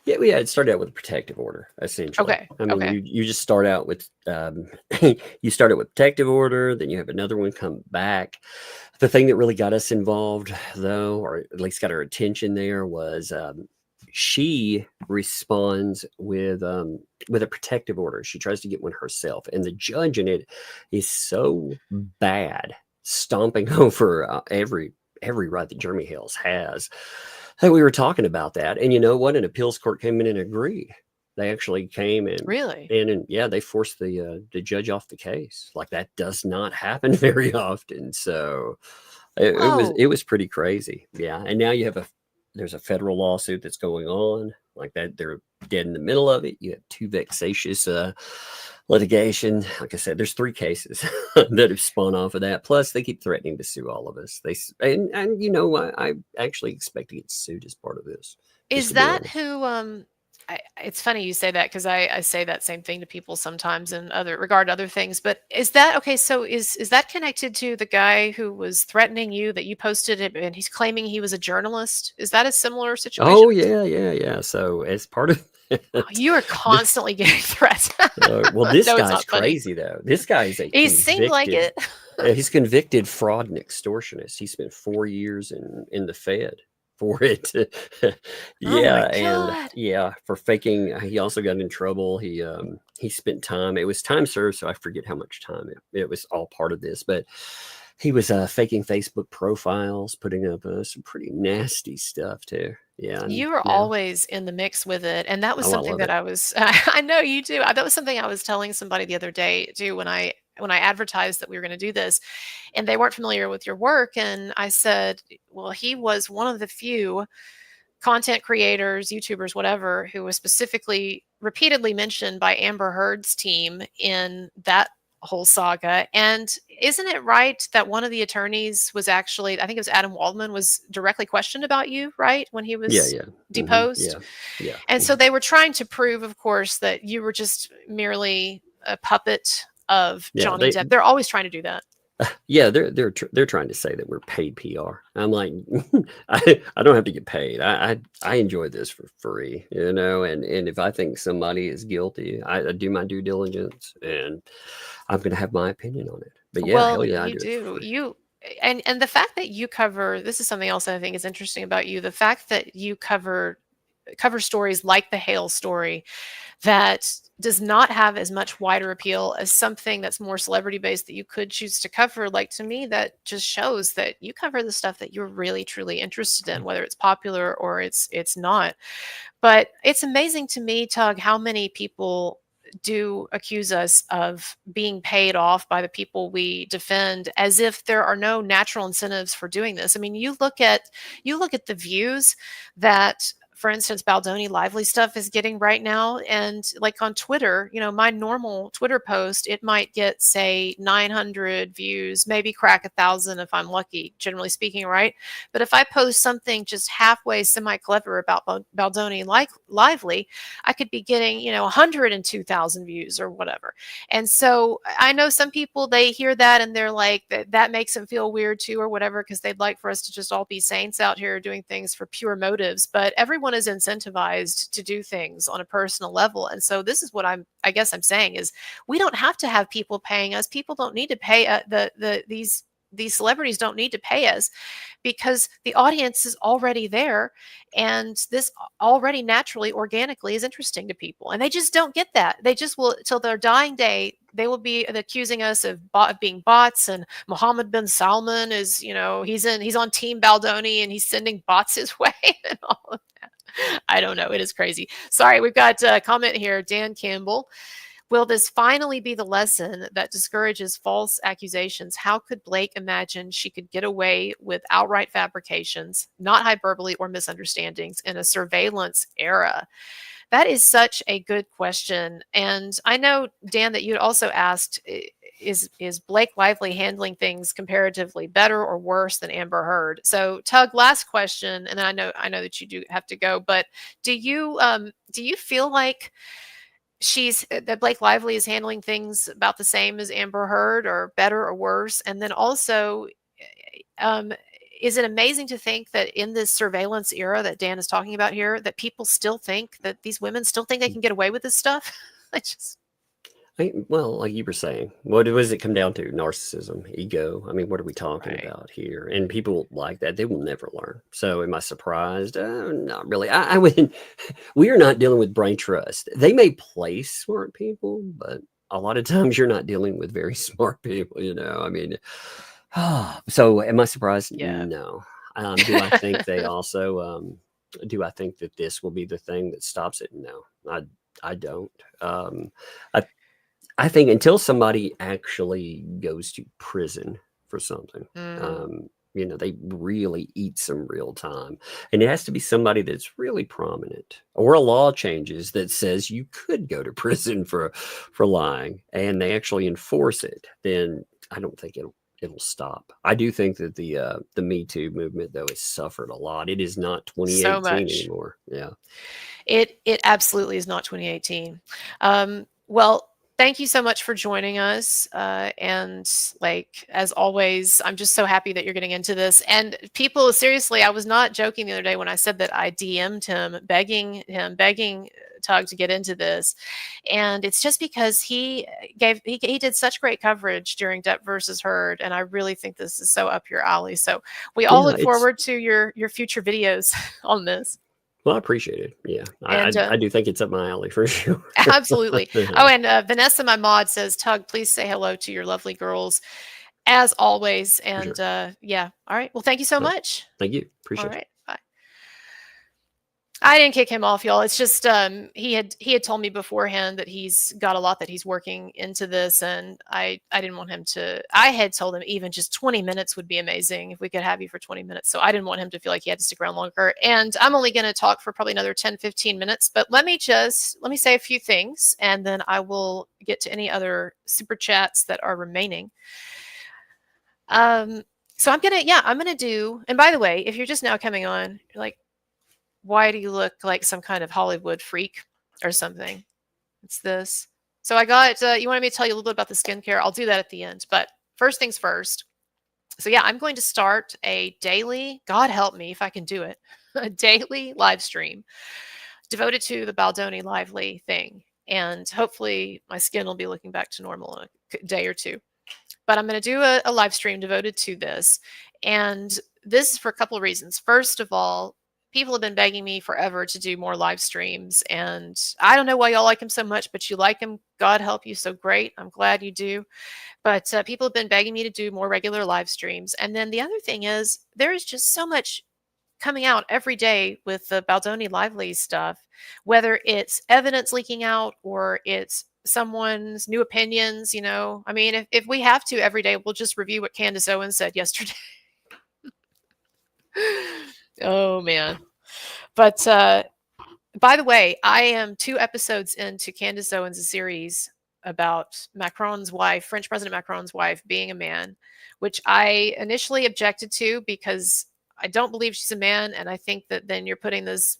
Yeah, it started out with a protective order, essentially. Okay. I mean, you just start out with you started with protective order, then you have another one come back. The thing that really got us involved, though, or at least got our attention there, was she responds with a protective order. She tries to get one herself, and the judge in it is so bad, stomping over every right that Jeremy Hales has. And we were talking about that, and you know what? An appeals court came in and agreed. They actually came in, Really? and yeah, they forced the judge off the case. Like, that does not happen very often. So it was pretty crazy. Yeah, and now there's a federal lawsuit that's going on like that. They're dead in the middle of it. You have two vexatious litigation. Like I said, there's 3 cases that have spun off of that. Plus, they keep threatening to sue all of us. And you know, I actually expect to get sued as part of this. Is that who? It's funny you say that, because I say that same thing to people sometimes in regard to other things. But is that okay? So is that connected to the guy who was threatening you, that you posted it, and he's claiming he was a journalist? Is that a similar situation? Oh yeah. So as part of you are constantly getting threats. Well, this No, guy's crazy though. This guy's he seemed like it. He's convicted fraud and extortionist. He spent 4 years in the Fed for it. Yeah, and yeah, for faking. He also got in trouble. He spent time. It was time served, so I forget how much time it was all part of this, but he was faking Facebook profiles, putting up some pretty nasty stuff too. Yeah, you were always in the mix with it, and that was something that I was. I know you do. That was something I was telling somebody the other day too, when I advertised that we were going to do this, and they weren't familiar with your work. And I said, well, he was one of the few content creators, YouTubers, whatever, who was specifically repeatedly mentioned by Amber Heard's team in that whole saga. And isn't it right that one of the attorneys was actually, I think it was Adam Waldman, was directly questioned about you, right? When he was deposed. Yeah. And so they were trying to prove, of course, that you were just merely a puppet of Johnny Depp. They're always trying to do that. Yeah, they're trying to say that we're paid PR. I'm like, I don't have to get paid. I enjoy this for free, you know. And if I think somebody is guilty, I do my due diligence, and I'm going to have my opinion on it. But yeah, hell yeah, you do. And the fact that you cover, this is something else I think is interesting about you. The fact that you cover stories like the Hale story that does not have as much wider appeal as something that's more celebrity based that you could choose to cover. Like, to me, that just shows that you cover the stuff that you're really truly interested in, whether it's popular or it's not. But it's amazing to me, Tug, how many people do accuse us of being paid off by the people we defend, as if there are no natural incentives for doing this. I mean, you look at the views that, for instance, Baldoni Lively stuff is getting right now. And like on Twitter, you know, my normal Twitter post, it might get, say, 900 views, maybe crack 1,000 if I'm lucky, generally speaking, right? But if I post something just halfway semi-clever about Baldoni Lively, I could be getting, 102,000 views or whatever. And so I know some people, they hear that and they're like, that makes them feel weird too or whatever, because they'd like for us to just all be saints out here doing things for pure motives. But everyone is incentivized to do things on a personal level. And so this is what I guess I'm saying is, we don't have to have people paying us. People don't need to pay these celebrities don't need to pay us, because the audience is already there, and this already naturally, organically is interesting to people. And they just don't get that. They just will, till their dying day, they will be accusing us of being bots. And Mohammed bin Salman is, he's on Team Baldoni and he's sending bots his way and all of that. I don't know. It is crazy. Sorry, we've got a comment here. Dan Campbell. Will this finally be the lesson that discourages false accusations? How could Blake imagine she could get away with outright fabrications, not hyperbole or misunderstandings, in a surveillance era? That is such a good question. And I know, Dan, that you also asked, is Blake Lively handling things comparatively better or worse than Amber Heard? So, Tug, last question, and then I know that you do have to go, but do you feel like that Blake Lively is handling things about the same as Amber Heard, or better or worse? And then also, is it amazing to think that in this surveillance era that Dan is talking about here, that people still think that these women still think they can get away with this stuff? Well, like you were saying, what does it come down to? Narcissism, ego. I mean, what are we talking about here? And people like that, they will never learn. So am I surprised? Not really. I wouldn't. We are not dealing with brain trust. They may play smart people, but a lot of times you're not dealing with very smart people, I mean, so am I surprised? Yeah. No. Do I think they also, do I think that this will be the thing that stops it? No, I don't. I think until somebody actually goes to prison for something, they really eat some real time. And it has to be somebody that's really prominent, or a law changes that says you could go to prison for lying, and they actually enforce it. Then I don't think it'll stop. I do think that the Me Too movement, though, has suffered a lot. It is not 2018 anymore. Yeah. It absolutely is not 2018. Well, thank you so much for joining us. And like, as always, I'm just so happy that you're getting into this. And people, seriously, I was not joking the other day when I said that I DM'd him, begging Tug to get into this. And it's just because he did such great coverage during Depp versus Heard. And I really think this is so up your alley. So we all look forward to your future videos on this. Well, I appreciate it. Yeah, I do think it's up my alley for sure. Absolutely. Oh, and Vanessa, my mod, says, Tug, please say hello to your lovely girls, as always. And yeah. All right. Well, thank you so much. Thank you. Appreciate it. All right. Bye. I didn't kick him off, y'all. It's just he had told me beforehand that he's got a lot that he's working into this, and I didn't want him to. I had told him even just 20 minutes would be amazing if we could have you for 20 minutes. So I didn't want him to feel like he had to stick around longer. And I'm only going to talk for probably another 10, 15 minutes. But let me say a few things, and then I will get to any other super chats that are remaining. So I'm gonna do. And by the way, if you're just now coming on, you're like, why do you look like some kind of Hollywood freak or something? It's this. So I got, you wanted me to tell you a little bit about the skincare. I'll do that at the end. But first things first. So yeah, I'm going to start a daily, God help me if I can do it, a daily live stream devoted to the Baldoni Lively thing. And hopefully my skin will be looking back to normal in a day or two. But I'm going to do a live stream devoted to this. And this is for a couple of reasons. First of all, people have been begging me forever to do more live streams, and I don't know why y'all like him so much, but you like him. God help you. So great. I'm glad you do. But people have been begging me to do more regular live streams. And then the other thing is there is just so much coming out every day with the Baldoni Lively stuff, whether it's evidence leaking out or it's someone's new opinions. I mean, if we have to every day, we'll just review what Candace Owens said yesterday. Oh, man. But by the way, I am 2 episodes into Candace Owens' series about Macron's wife, French President Macron's wife, being a man, which I initially objected to because I don't believe she's a man. And I think that then you're putting this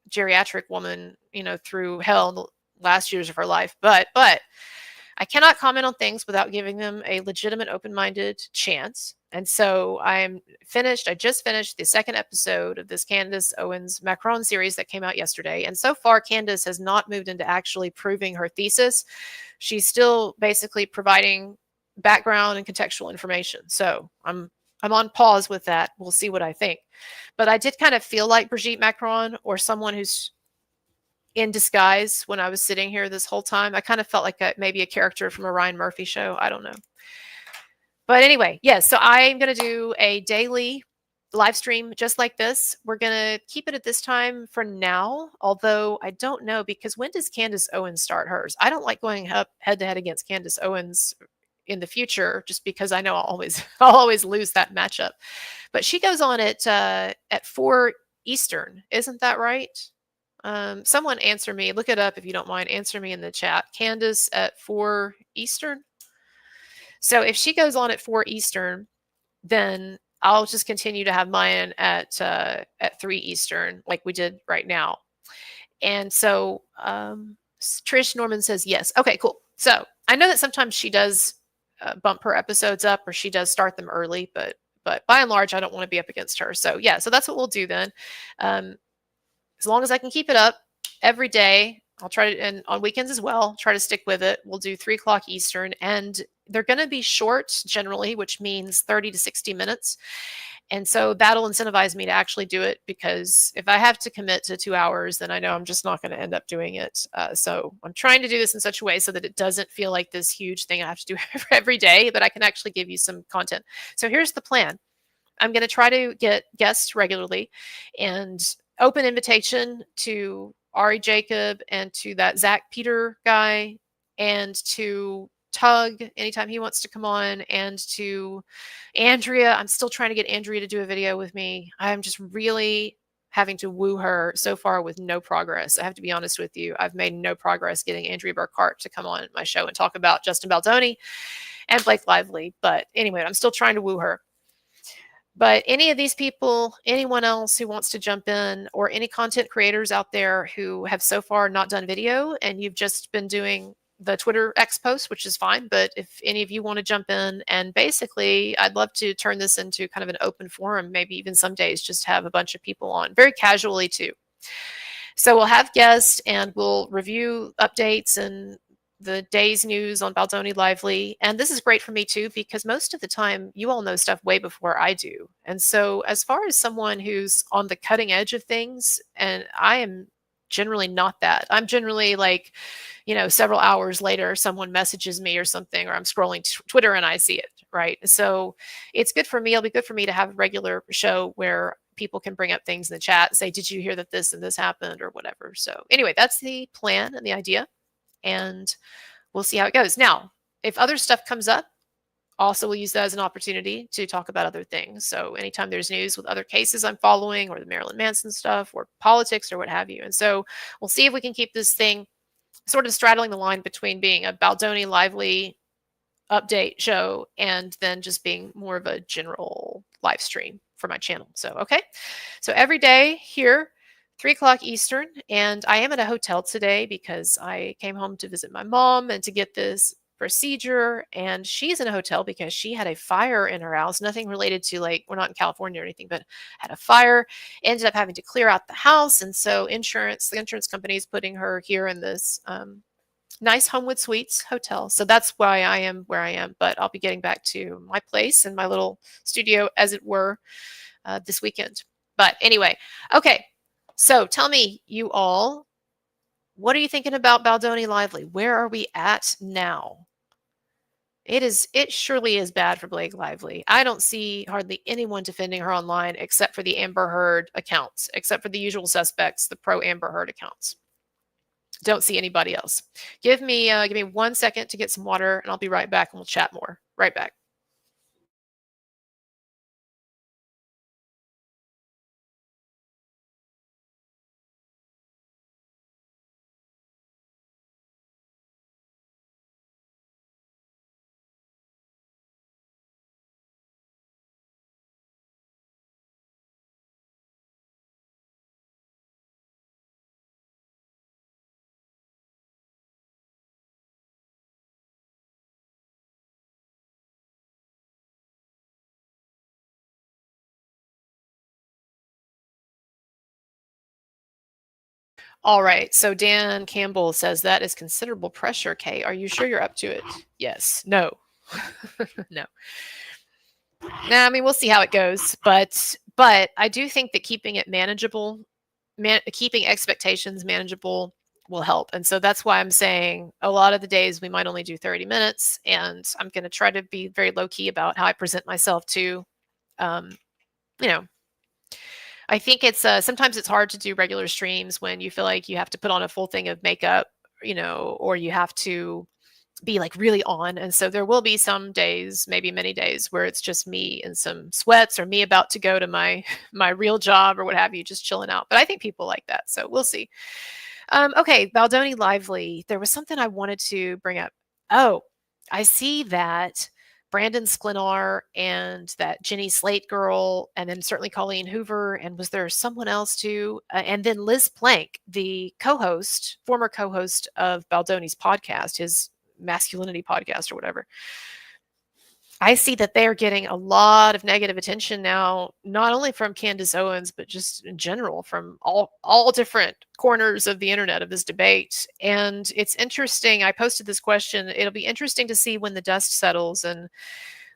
geriatric woman, through hell in the last years of her life. But I cannot comment on things without giving them a legitimate, open-minded chance. And so I just finished the 2nd episode of this Candace Owens Macron series that came out yesterday. And so far, Candace has not moved into actually proving her thesis. She's still basically providing background and contextual information. So I'm on pause with that. We'll see what I think. But I did kind of feel like Brigitte Macron, or someone who's in disguise, when I was sitting here this whole time. I kind of felt like maybe a character from a Ryan Murphy show. I don't know. But anyway, yes, so I'm going to do a daily live stream just like this. We're going to keep it at this time for now, although I don't know, because when does Candace Owens start hers? I don't like going up head-to-head against Candace Owens in the future, just because I know I'll always lose that matchup. But she goes on at 4 Eastern. Isn't that right? Someone answer me. Look it up if you don't mind. Answer me in the chat. Candace at 4 Eastern. So if she goes on at 4 Eastern, then I'll just continue to have mine at 3 Eastern, like we did right now. And so Trish Norman says yes. Okay, cool. So I know that sometimes she does bump her episodes up, or she does start them early, but by and large, I don't want to be up against her. So yeah, so that's what we'll do then. As long as I can keep it up every day, I'll try to, and on weekends as well, try to stick with it. We'll do 3 o'clock Eastern, and they're going to be short generally, which means 30 to 60 minutes. And so that'll incentivize me to actually do it, because if I have to commit to 2 hours, then I know I'm just not going to end up doing it. So I'm trying to do this in such a way so that it doesn't feel like this huge thing I have to do every day, but I can actually give you some content. So here's the plan. I'm going to try to get guests regularly, and open invitation to Ari Jacob and to that Zach Peter guy, and to Tug anytime he wants to come on, and to Andrea. I'm still trying to get Andrea to do a video with me. I'm just really having to woo her so far with no progress. I have to be honest with you. I've made no progress getting Andrea Burkhart to come on my show and talk about Justin Baldoni and Blake Lively. But anyway, I'm still trying to woo her. But any of these people, anyone else who wants to jump in, or any content creators out there who have so far not done video and you've just been doing the Twitter X post, which is fine. But if any of you want to jump in, and basically I'd love to turn this into kind of an open forum, maybe even some days just have a bunch of people on very casually too. So we'll have guests and we'll review updates and the day's news on Baldoni Lively. And this is great for me too, because most of the time you all know stuff way before I do. And so as far as someone who's on the cutting edge of things, and I am generally not that. I'm generally like, you know, several hours later, someone messages me or something, or I'm scrolling Twitter and I see it, right? So it's good for me. It'll be good for me to have a regular show where people can bring up things in the chat, say, did you hear that this and this happened or whatever? So anyway, that's the plan and the idea. And we'll see how it goes. Now, if other stuff comes up, also we'll use that as an opportunity to talk about other things. So anytime there's news with other cases I'm following, or the Marilyn Manson stuff, or politics, or what have you. And so we'll see if we can keep this thing sort of straddling the line between being a Baldoni Lively update show and then just being more of a general live stream for my channel. So, okay. So every day here, 3 o'clock Eastern, and I am at a hotel today because I came home to visit my mom and to get this procedure, and she's in a hotel because she had a fire in her house, nothing related to, like, we're not in California or anything, but had a fire, ended up having to clear out the house, and so the insurance company is putting her here in this nice Homewood Suites hotel. So that's why I am where I am, but I'll be getting back to my place and my little studio, as it were, this weekend. But anyway, okay. So tell me, you all, what are you thinking about Baldoni Lively? Where are we at now? It surely is bad for Blake Lively. I don't see hardly anyone defending her online except for the Amber Heard accounts, except for the usual suspects, the pro Amber Heard accounts. Don't see anybody else. Give me 1 second to get some water, and I'll be right back, and we'll chat more. Right back. All right. So Dan Campbell says that is considerable pressure. Kay, are you sure you're up to it? Yes. No. No. Nah, I mean, we'll see how it goes. But I do think that keeping it manageable, keeping expectations manageable will help. And so that's why I'm saying a lot of the days we might only do 30 minutes. And I'm going to try to be very low key about how I present myself to, you know, I think it's sometimes it's hard to do regular streams when you feel like you have to put on a full thing of makeup, you know, or you have to be like really on. And so there will be some days, maybe many days, where it's just me in some sweats, or me about to go to my real job or what have you, just chilling out. But I think people like that. So we'll see. Okay, Baldoni Lively. There was something I wanted to bring up. Oh, I see that Brandon Sklenar and that Jenny Slate girl, and then certainly Colleen Hoover, and was there someone else too? And then Liz Plank, the co-host, former co-host of Baldoni's podcast, his masculinity podcast or whatever. I see that they're getting a lot of negative attention now, not only from Candace Owens, but just in general from all different corners of the internet of this debate. And it's interesting. I posted this question. It'll be interesting to see when the dust settles and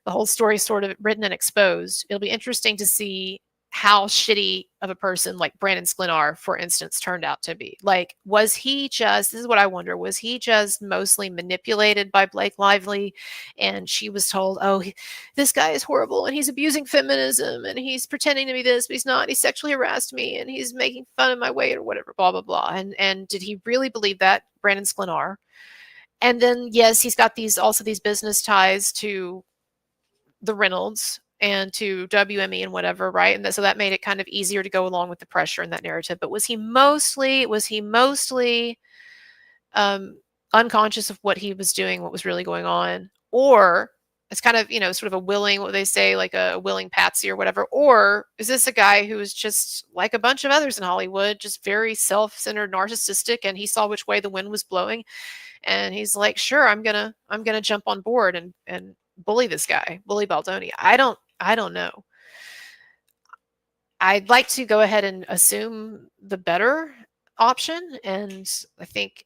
the whole story is sort of written and exposed. It'll be interesting to see how shitty of a person like Brandon Sklenar, for instance, turned out to be. Like, was he just, this is what I wonder, was he just mostly manipulated by Blake Lively? And she was told, oh, this guy is horrible and he's abusing feminism and he's pretending to be this, but he's not. He sexually harassed me and he's making fun of my weight or whatever, blah, blah, blah. And did he really believe that, Brandon Sklenar? And then, yes, he's got these business ties to the Reynolds and to WME and whatever, right? And so that made it kind of easier to go along with the pressure in that narrative. But was he mostly unconscious of what he was doing, what was really going on? Or it's kind of, sort of a willing, what they say, like a willing patsy or whatever. Or is this a guy who is just like a bunch of others in Hollywood, just very self-centered, narcissistic, and he saw which way the wind was blowing, and he's like, sure, I'm gonna jump on board and bully this guy, bully Baldoni. I don't know. I'd like to go ahead and assume the better option. And I think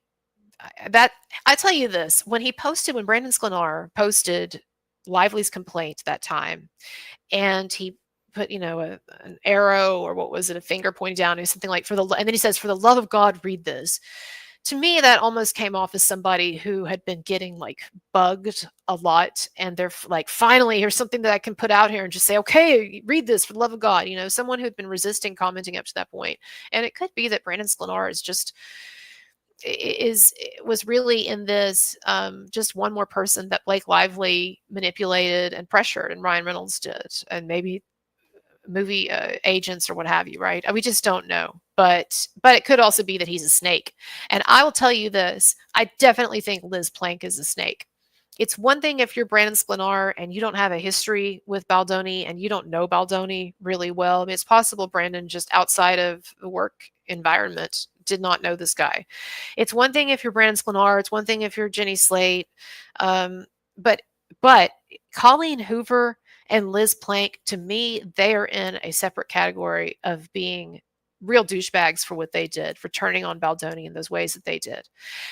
that, I tell you this, when Brandon Sklenar posted Lively's complaint that time, and he put, an arrow, or what was it, a finger pointing down, or something like, and then he says, for the love of God, read this. To me, that almost came off as somebody who had been getting like bugged a lot, and they're like, finally, here's something that I can put out here and just say, okay, read this for the love of God. Someone who'd been resisting commenting up to that point. And it could be that Brandon Sklenar was really in this just one more person that Blake Lively manipulated and pressured, and Ryan Reynolds did, and maybe movie agents or what have you, right? We just don't know. But it could also be that he's a snake. And I will tell you this, I definitely think Liz Plank is a snake. It's one thing if you're Brandon Sklenar and you don't have a history with Baldoni and you don't know Baldoni really well. I mean, it's possible Brandon, just outside of the work environment, did not know this guy. It's one thing if you're Brandon Sklenar. It's one thing if you're Jenny Slate. But Colleen Hoover and Liz Plank, to me, they are in a separate category of being real douchebags for what they did, for turning on Baldoni in those ways that they did.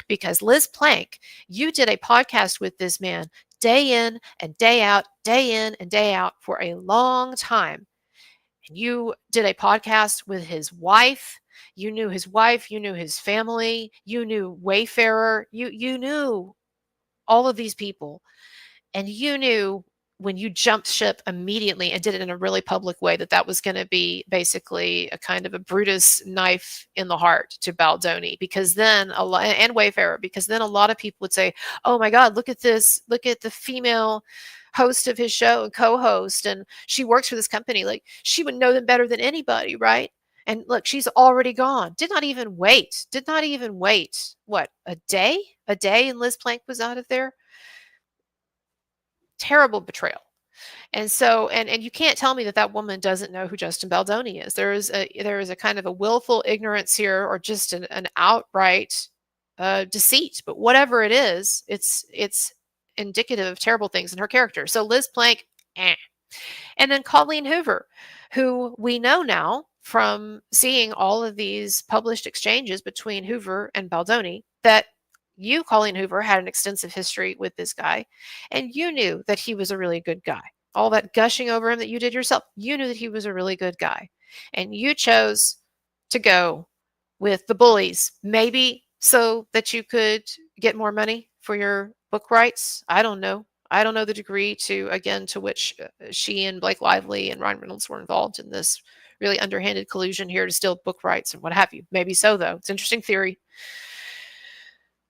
Because Liz Plank, you did a podcast with this man day in and day out, for a long time. And you did a podcast with his wife. You knew his wife, you knew his family, you knew Wayfarer, you knew all of these people. And you knew when you jumped ship immediately and did it in a really public way, that was going to be basically a kind of a Brutus knife in the heart to Baldoni, because then and Wayfarer, because then a lot of people would say, oh my God, look at this, look at the female host of his show and co-host, and she works for this company. Like, she would know them better than anybody, right? And look, she's already gone. Did not even wait. What, a day? And Liz Plank was out of there? Terrible betrayal. And so, and you can't tell me that woman doesn't know who Justin Baldoni is. There is a kind of a willful ignorance here, or just an outright deceit. But whatever it is, it's indicative of terrible things in her character. So Liz Plank, And then Colleen Hoover, who we know now from seeing all of these published exchanges between Hoover and Baldoni, that you, Colleen Hoover, had an extensive history with this guy, and you knew that he was a really good guy. All that gushing over him that you did yourself, you knew that he was a really good guy. And you chose to go with the bullies, maybe so that you could get more money for your book rights. I don't know. I don't know the degree to which she and Blake Lively and Ryan Reynolds were involved in this really underhanded collusion here to steal book rights and what have you. Maybe so, though. It's an interesting theory.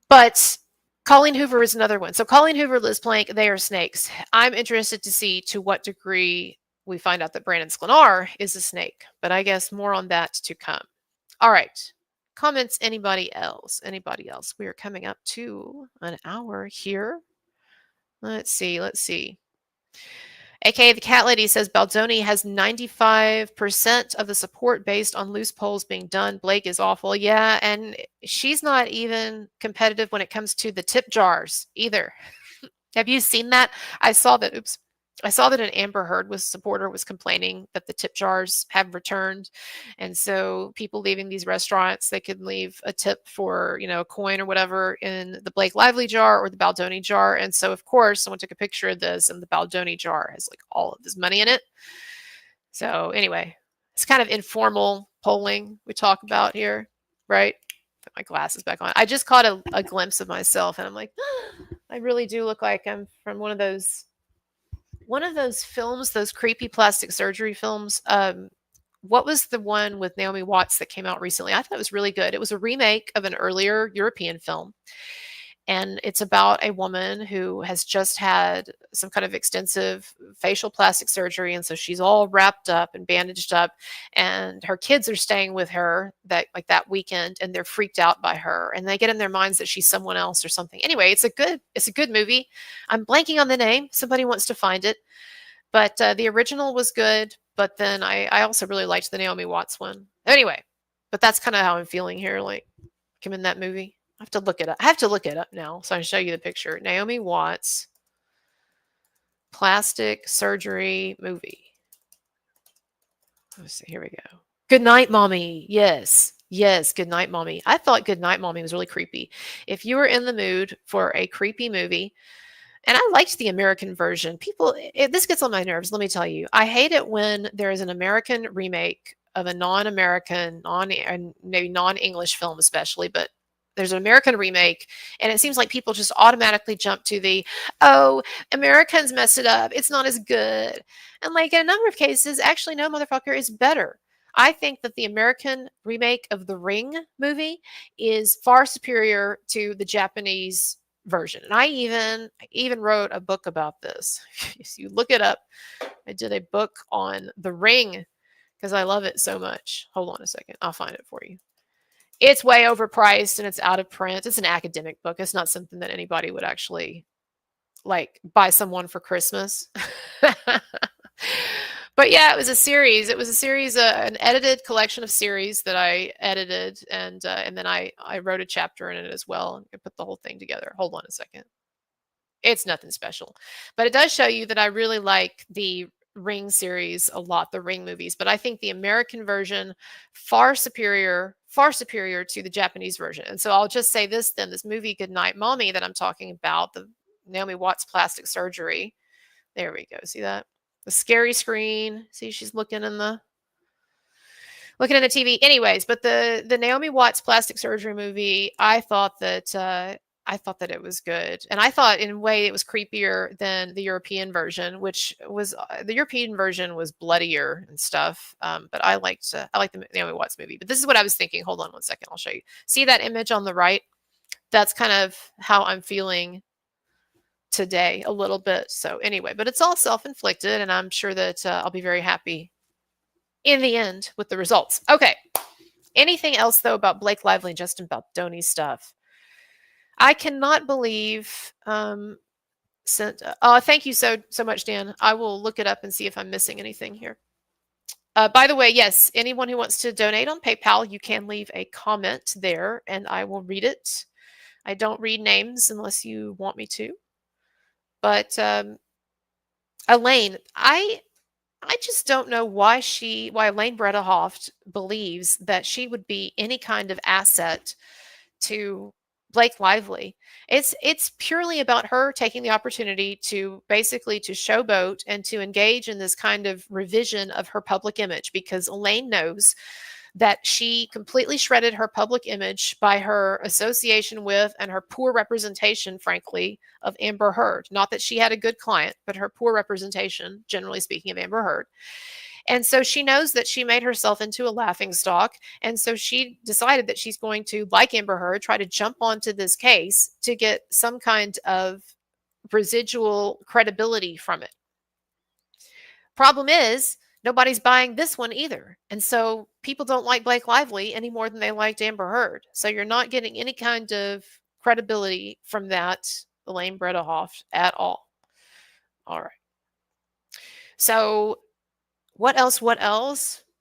But Colleen Hoover is another one. So Colleen Hoover, Liz Plank, they are snakes. I'm interested to see to what degree we find out that Brandon Sklenar is a snake. But I guess more on that to come. All right. Comments, anybody else? We are coming up to an hour here. Let's see. AKA the Cat Lady says Baldoni has 95% of the support based on loose polls being done. Blake is awful. Yeah, and she's not even competitive when it comes to the tip jars either. Have you seen that? I saw that an Amber Heard supporter was complaining that the tip jars have returned. And so people leaving these restaurants, they could leave a tip for, a coin or whatever in the Blake Lively jar or the Baldoni jar. And so, of course, someone took a picture of this, and the Baldoni jar has like all of this money in it. So anyway, It's kind of informal polling we talk about here, right? Put my glasses back on. I just caught a glimpse of myself, and I'm like, I really do look like I'm from one of those films, those creepy plastic surgery films. What was the one with Naomi Watts that came out recently? I thought it was really good. It was a remake of an earlier European film. And it's about a woman who has just had some kind of extensive facial plastic surgery. And so she's all wrapped up and bandaged up. And her kids are staying with her that weekend, and they're freaked out by her. And they get in their minds that she's someone else or something. Anyway, it's a good movie. I'm blanking on the name. Somebody wants to find it. But the original was good. But then I also really liked the Naomi Watts one. Anyway, but that's kind of how I'm feeling here. Like, I'm in that movie. I have to look it up. I have to look it up now so I can show you the picture. Naomi Watts plastic surgery movie. Let's see. Here we go. Good Night, Mommy. Yes. Good Night, Mommy. I thought Good Night, Mommy was really creepy. If you were in the mood for a creepy movie, and I liked the American version. This gets on my nerves. Let me tell you. I hate it when there is an American remake of a non-American, maybe non-English film especially, but there's an American remake, and it seems like people just automatically jump to Americans messed it up. It's not as good. And like in a number of cases, actually, no, motherfucker, is better. I think that the American remake of the Ring movie is far superior to the Japanese version. And I even wrote a book about this. If you look it up, I did a book on the Ring because I love it so much. Hold on a second. I'll find it for you. It's way overpriced and it's out of print. It's an academic book. It's not something that anybody would actually like buy someone for Christmas. But yeah, it was a series. It was a series, an edited collection of series that I edited, and then I wrote a chapter in it as well and put the whole thing together. Hold on a second. It's nothing special, but it does show you that I really like the Ring series a lot, the Ring movies. But I think the American version far superior to the Japanese version. And so I'll just say this then: this movie Good Night, Mommy that I'm talking about, the Naomi Watts plastic surgery. There we go. See that? The scary screen. See, she's looking in the TV. Anyways, but the Naomi Watts plastic surgery movie, I thought that it was good, and I thought in a way it was creepier than the European version, which was the European version was bloodier and stuff. But I liked the Naomi Watts movie. But this is what I was thinking. Hold on one second. I'll show you. See that image on the right? That's kind of how I'm feeling today a little bit. So anyway, but it's all self-inflicted, and I'm sure that I'll be very happy in the end with the results. Okay. Anything else though about Blake Lively and Justin Baldoni stuff? I cannot believe. Thank you so much, Dan. I will look it up and see if I'm missing anything here. By the way, yes, anyone who wants to donate on PayPal, you can leave a comment there, and I will read it. I don't read names unless you want me to. But Elaine, I just don't know why Elaine Bredehoft believes that she would be any kind of asset to Blake Lively. It's purely about her taking the opportunity to basically to showboat and to engage in this kind of revision of her public image, because Elaine knows that she completely shredded her public image by her association with and her poor representation, frankly, of Amber Heard. Not that she had a good client, but her poor representation, generally speaking, of Amber Heard. And so she knows that she made herself into a laughingstock. And so she decided that she's going to, like Amber Heard, try to jump onto this case to get some kind of residual credibility from it. Problem is, nobody's buying this one either. And so people don't like Blake Lively any more than they liked Amber Heard. So you're not getting any kind of credibility from that Elaine Bredehoft at all. All right. So what else?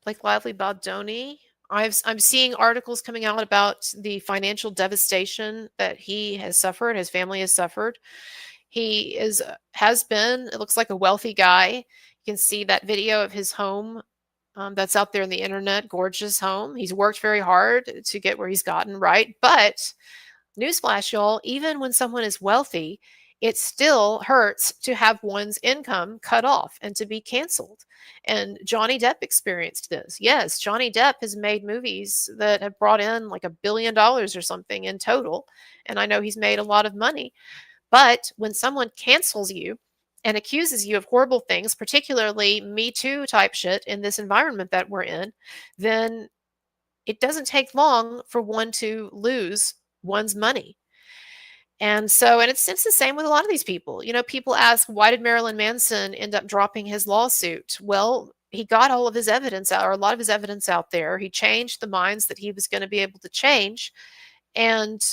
Blake Lively, Baldoni. I'm seeing articles coming out about the financial devastation that he has suffered, his family has suffered. He has been, it looks like, a wealthy guy. You can see that video of his home that's out there on the internet, gorgeous home. He's worked very hard to get where he's gotten, right? But newsflash, y'all, even when someone is wealthy, it still hurts to have one's income cut off and to be canceled. And Johnny Depp experienced this. Yes, Johnny Depp has made movies that have brought in like $1 billion or something in total. And I know he's made a lot of money. But when someone cancels you and accuses you of horrible things, particularly Me Too type shit in this environment that we're in, then it doesn't take long for one to lose one's money. And so, and it's the same with a lot of these people. You know, people ask, why did Marilyn Manson end up dropping his lawsuit? Well, he got all of his evidence out, or a lot of his evidence out there. He changed the minds that he was going to be able to change. And,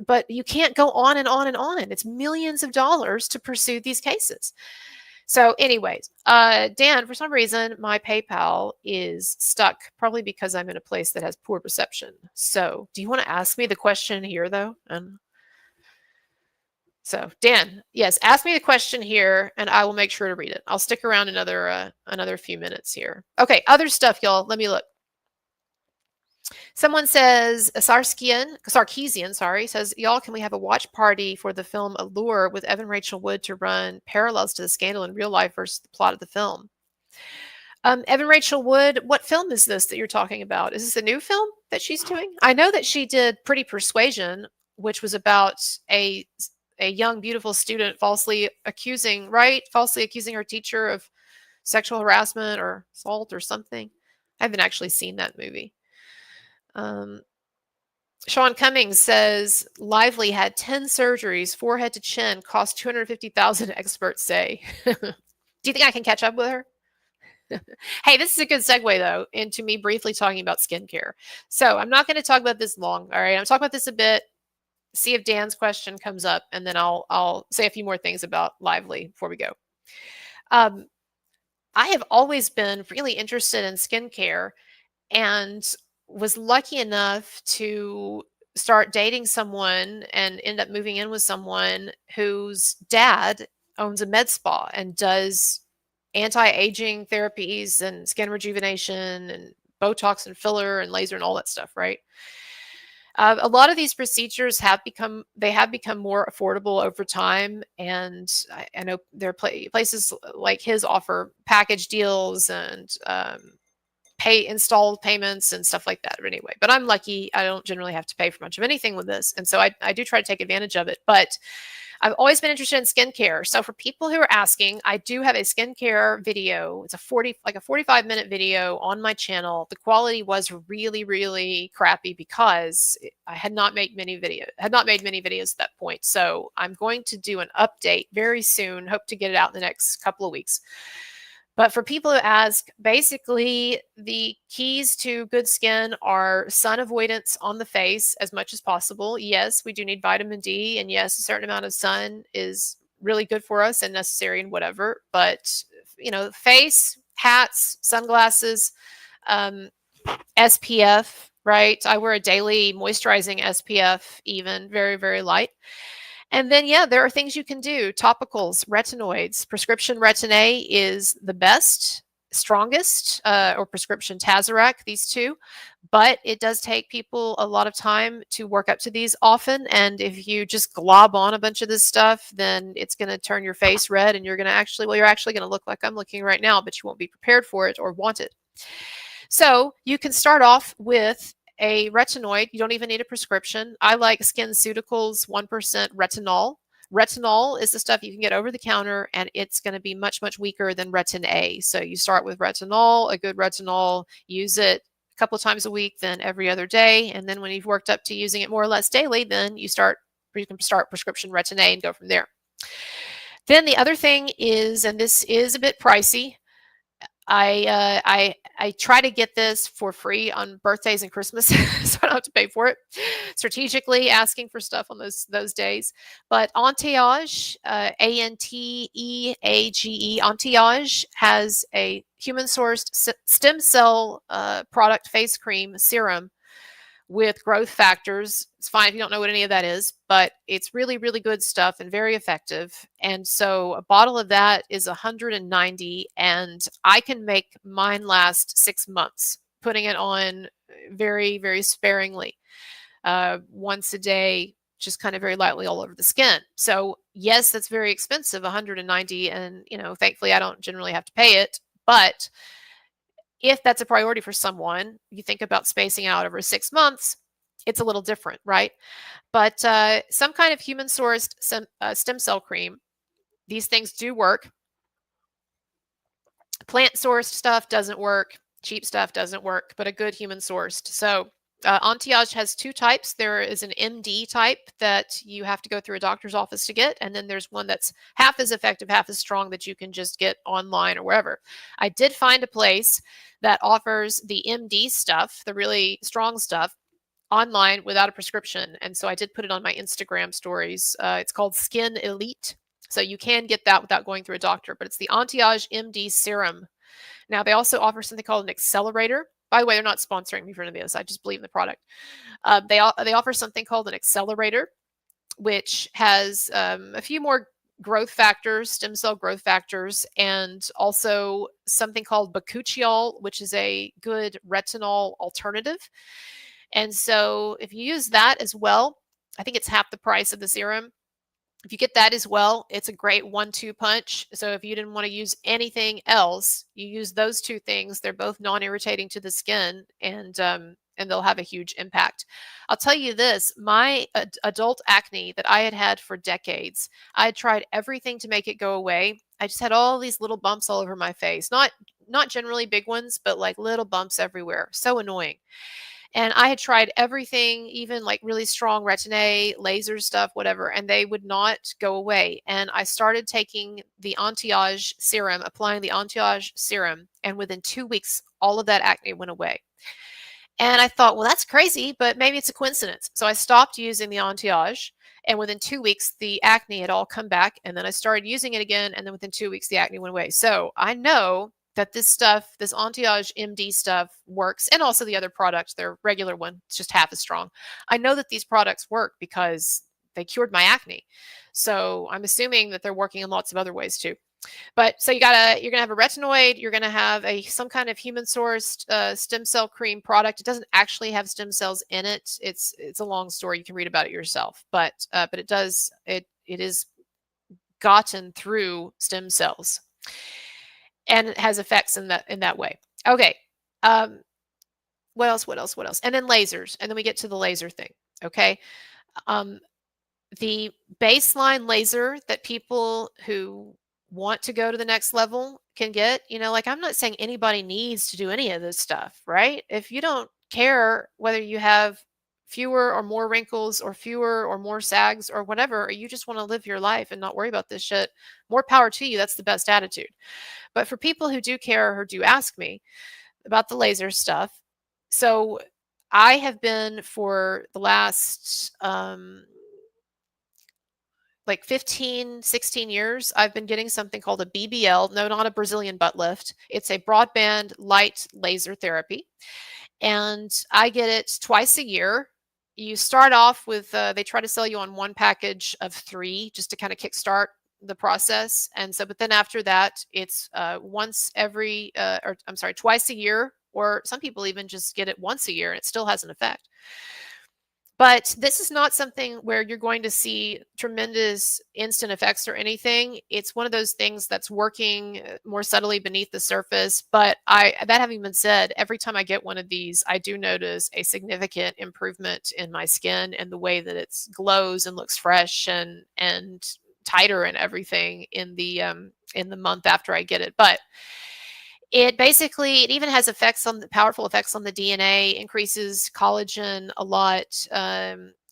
but you can't go on and on and on. And it's millions of dollars to pursue these cases. So anyways, Dan, for some reason, my PayPal is stuck, probably because I'm in a place that has poor reception. So do you want to ask me the question here, though? So Dan, yes, ask me the question here, and I will make sure to read it. I'll stick around another few minutes here. Okay, other stuff, y'all. Let me look. Someone says, Sarkeesian, says, y'all, can we have a watch party for the film Allure with Evan Rachel Wood to run parallels to the scandal in real life versus the plot of the film? Evan Rachel Wood, what film is this that you're talking about? Is this a new film that she's doing? I know that she did Pretty Persuasion, which was about a young, beautiful student falsely accusing her teacher of sexual harassment or assault or something. I haven't actually seen that movie. Sean Cummings says Lively had 10 surgeries, forehead to chin, cost $250,000, experts say. Do you think I can catch up with her? Hey, this is a good segue, though, into me briefly talking about skincare. So I'm not going to talk about this long. All right. I'm talking about this a bit, see if Dan's question comes up, and then I'll say a few more things about Lively before we go. I have always been really interested in skincare and was lucky enough to start dating someone and end up moving in with someone whose dad owns a med spa and does anti-aging therapies and skin rejuvenation and Botox and filler and laser and all that stuff, right? A lot of these procedures have become more affordable over time, and I know there are places like his offer package deals and installed payments and stuff like that. But anyway, but I'm lucky. I don't generally have to pay for much of anything with this. And so I do try to take advantage of it. But I've always been interested in skincare. So for people who are asking, I do have a skincare video. It's a 45-minute video on my channel. The quality was really, really crappy because I had not made many videos at that point. So I'm going to do an update very soon. Hope to get it out in the next couple of weeks. But for people who ask, basically, the keys to good skin are sun avoidance on the face as much as possible. Yes, we do need vitamin D. And yes, a certain amount of sun is really good for us and necessary and whatever. But, face, hats, sunglasses, SPF, right? I wear a daily moisturizing SPF, even very, very light. And then, there are things you can do. Topicals, retinoids. Prescription Retin-A is the best, strongest, or prescription Tazorac, these two. But it does take people a lot of time to work up to these often. And if you just glob on a bunch of this stuff, then it's going to turn your face red and you're actually going to look like I'm looking right now, but you won't be prepared for it or want it. So you can start off with a retinoid. You don't even need a prescription. I like SkinCeuticals 1% retinol. Retinol is the stuff you can get over the counter, and it's going to be much, much weaker than Retin-A. So you start with retinol, a good retinol, use it a couple of times a week, then every other day. And then when you've worked up to using it more or less daily, then you can start prescription Retin-A and go from there. Then the other thing is, and this is a bit pricey, I try to get this for free on birthdays and Christmas, so I don't have to pay for it. Strategically asking for stuff on those days. But Anti-Age, Anteage, Anti-Age has a human-sourced stem cell product face cream serum with growth factors. It's fine if you don't know what any of that is, but it's really, really good stuff and very effective. And so a bottle of that is $190, and I can make mine last 6 months, putting it on very, very sparingly, once a day, just kind of very lightly all over the skin. So yes, that's very expensive, 190, and thankfully I don't generally have to pay it. But if that's a priority for someone, you think about spacing out over 6 months, it's a little different, right? But some kind of human-sourced stem cell cream, these things do work. Plant-sourced stuff doesn't work. Cheap stuff doesn't work, but a good human-sourced. So Entourage has 2 types. There is an MD type that you have to go through a doctor's office to get, and then there's one that's half as effective, half as strong that you can just get online or wherever. I did find a place that offers the MD stuff, the really strong stuff, online without a prescription, and so I did put it on my Instagram stories. It's called Skin Elite, so you can get that without going through a doctor, but it's the Entourage MD Serum. Now, they also offer something called an accelerator. By the way, they're not sponsoring me for any of this. I just believe in the product. They offer something called an accelerator, which has a few more growth factors, stem cell growth factors, and also something called bakuchiol, which is a good retinol alternative. And so if you use that as well, I think it's half the price of the serum. If you get that as well, it's a great 1-2 punch. So if you didn't want to use anything else, you use those 2 things. They're both non-irritating to the skin, and they'll have a huge impact. I'll tell you this, my adult acne that I had had for decades, I had tried everything to make it go away. I just had all these little bumps all over my face. Not generally big ones, but like little bumps everywhere. So annoying. And I had tried everything, even like really strong Retin-A, laser stuff, whatever, and they would not go away. And I started taking the Entourage serum, applying the Entourage serum, and within 2 weeks, all of that acne went away. And I thought, well, that's crazy, but maybe it's a coincidence. So I stopped using the Entourage, and within 2 weeks, the acne had all come back. And then I started using it again, and then within 2 weeks, the acne went away. So I know that this stuff, this Entourage MD stuff works, and also the other product, their regular one, it's just half as strong. I know that these products work because they cured my acne. So I'm assuming that they're working in lots of other ways too. But so you're gonna have a retinoid, you're gonna have some kind of human-sourced stem cell cream product. It doesn't actually have stem cells in it. It's a long story. You can read about it yourself. But it is gotten through stem cells. And it has effects in that way. Okay. What else? And then lasers. And then we get to the laser thing. Okay. The baseline laser that people who want to go to the next level can get, like, I'm not saying anybody needs to do any of this stuff, right? If you don't care whether you have fewer or more wrinkles or fewer or more sags or whatever, or you just want to live your life and not worry about this shit, more power to you. That's the best attitude. But for people who do care or do ask me about the laser stuff, so I have been for the last 15, 16 years, I've been getting something called a BBL. No, not a Brazilian butt lift. It's a broadband light laser therapy. And I get it twice a year. You start off with, they try to sell you on 1 package of 3 just to kind of kickstart the process. And so, but then after that, it's twice a year, or some people even just get it once a year and it still has an effect. But this is not something where you're going to see tremendous instant effects or anything. It's one of those things that's working more subtly beneath the surface. But that having been said, every time I get one of these, I do notice a significant improvement in my skin and the way that it glows and looks fresh and tighter and everything in the month after I get it. But it even has powerful effects on the DNA, increases collagen a lot,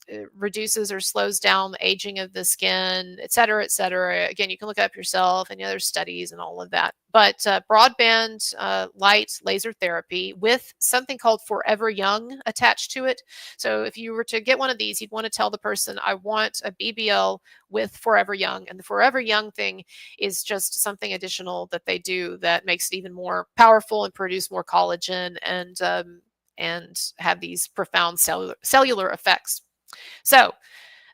it reduces or slows down the aging of the skin, et cetera, et cetera. Again, you can look it up yourself and the other studies and all of that. But broadband light laser therapy with something called Forever Young attached to it. So if you were to get one of these, you'd want to tell the person, I want a BBL with Forever Young. And the Forever Young thing is just something additional that they do that makes it even more powerful and produce more collagen and have these profound cellular effects. So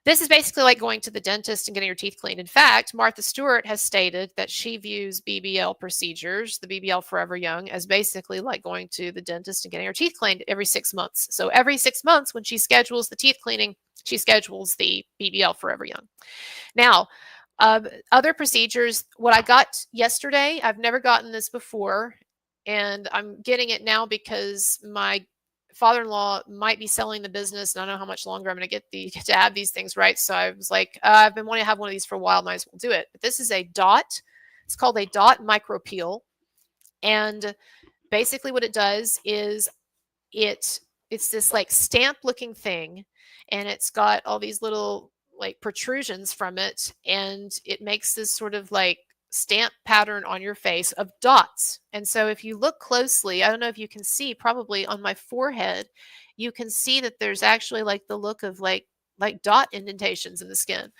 This is basically like going to the dentist and getting your teeth cleaned. In fact, Martha Stewart has stated that she views BBL procedures, the BBL Forever Young, as basically like going to the dentist and getting her teeth cleaned every 6 months. So every 6 months when she schedules the teeth cleaning, she schedules the BBL Forever Young. Now, other procedures, what I got yesterday, I've never gotten this before, and I'm getting it now because my father-in-law might be selling the business, and I don't know how much longer I'm going to get to have these things, right? So I was like, I've been wanting to have one of these for a while, might as well do it. But this is a dot. It's called a dot micro peel, and basically what it does is it's this like stamp looking thing, and it's got all these little like protrusions from it, and it makes this sort of like stamp pattern on your face of dots. And so if you look closely, I don't know if you can see, probably on my forehead, you can see that there's actually like the look of like dot indentations in the skin.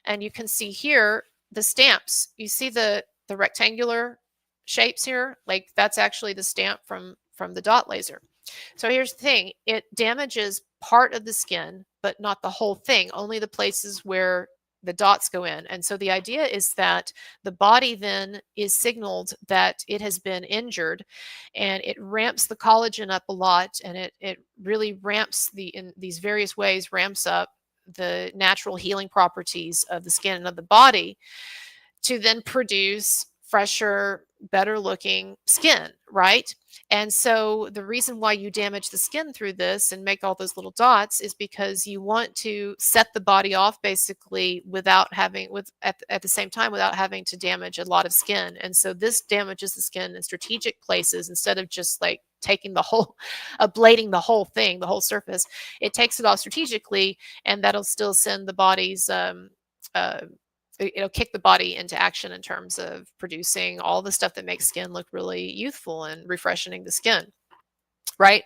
And you can see here the stamps. You see the rectangular shapes here, like that's actually the stamp from the dot laser. So here's the thing, it damages part of the skin, but not the whole thing, only the places where the dots go in. And so the idea is that the body then is signaled that it has been injured, and it ramps the collagen up a lot, and it really ramps in these various ways, ramps up the natural healing properties of the skin and of the body to then produce fresher, better looking skin, right? And so the reason why you damage the skin through this and make all those little dots is because you want to set the body off basically without having, at the same time, without having to damage a lot of skin. And so this damages the skin in strategic places instead of just like taking the whole, ablating the whole thing, the whole surface. It takes it off strategically, and that'll still send the body's, it'll kick the body into action in terms of producing all the stuff that makes skin look really youthful and refreshing the skin, right?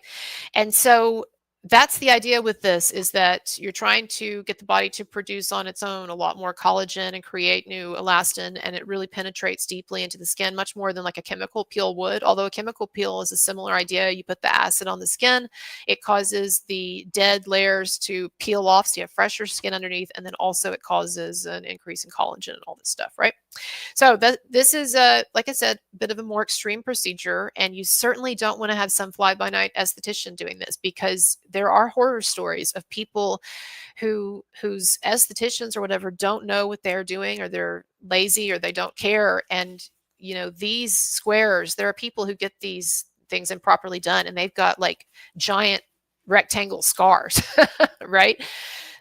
And so that's the idea with this, is that you're trying to get the body to produce on its own a lot more collagen and create new elastin, and it really penetrates deeply into the skin, much more than like a chemical peel would. Although a chemical peel is a similar idea. You put the acid on the skin, it causes the dead layers to peel off, so you have fresher skin underneath, and then also it causes an increase in collagen and all this stuff, right? So this is, like I said, a bit of a more extreme procedure, and you certainly don't want to have some fly-by-night esthetician doing this, because there are horror stories of people whose estheticians or whatever don't know what they're doing, or they're lazy, or they don't care. And, you know, these squares, there are people who get these things improperly done, and they've got like giant rectangle scars, right?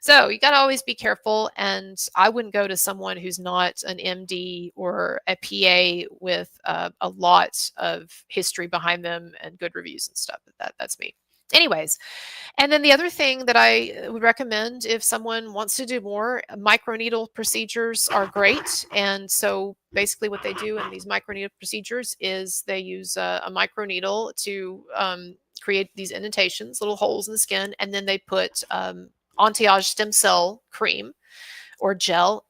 So you got to always be careful. And I wouldn't go to someone who's not an MD or a PA with a lot of history behind them and good reviews and stuff. That's me. Anyways, and then the other thing that I would recommend if someone wants to do more, microneedle procedures are great. And so basically what they do in these microneedle procedures is they use a microneedle to create these indentations, little holes in the skin, and then they put anti-age stem cell cream or gel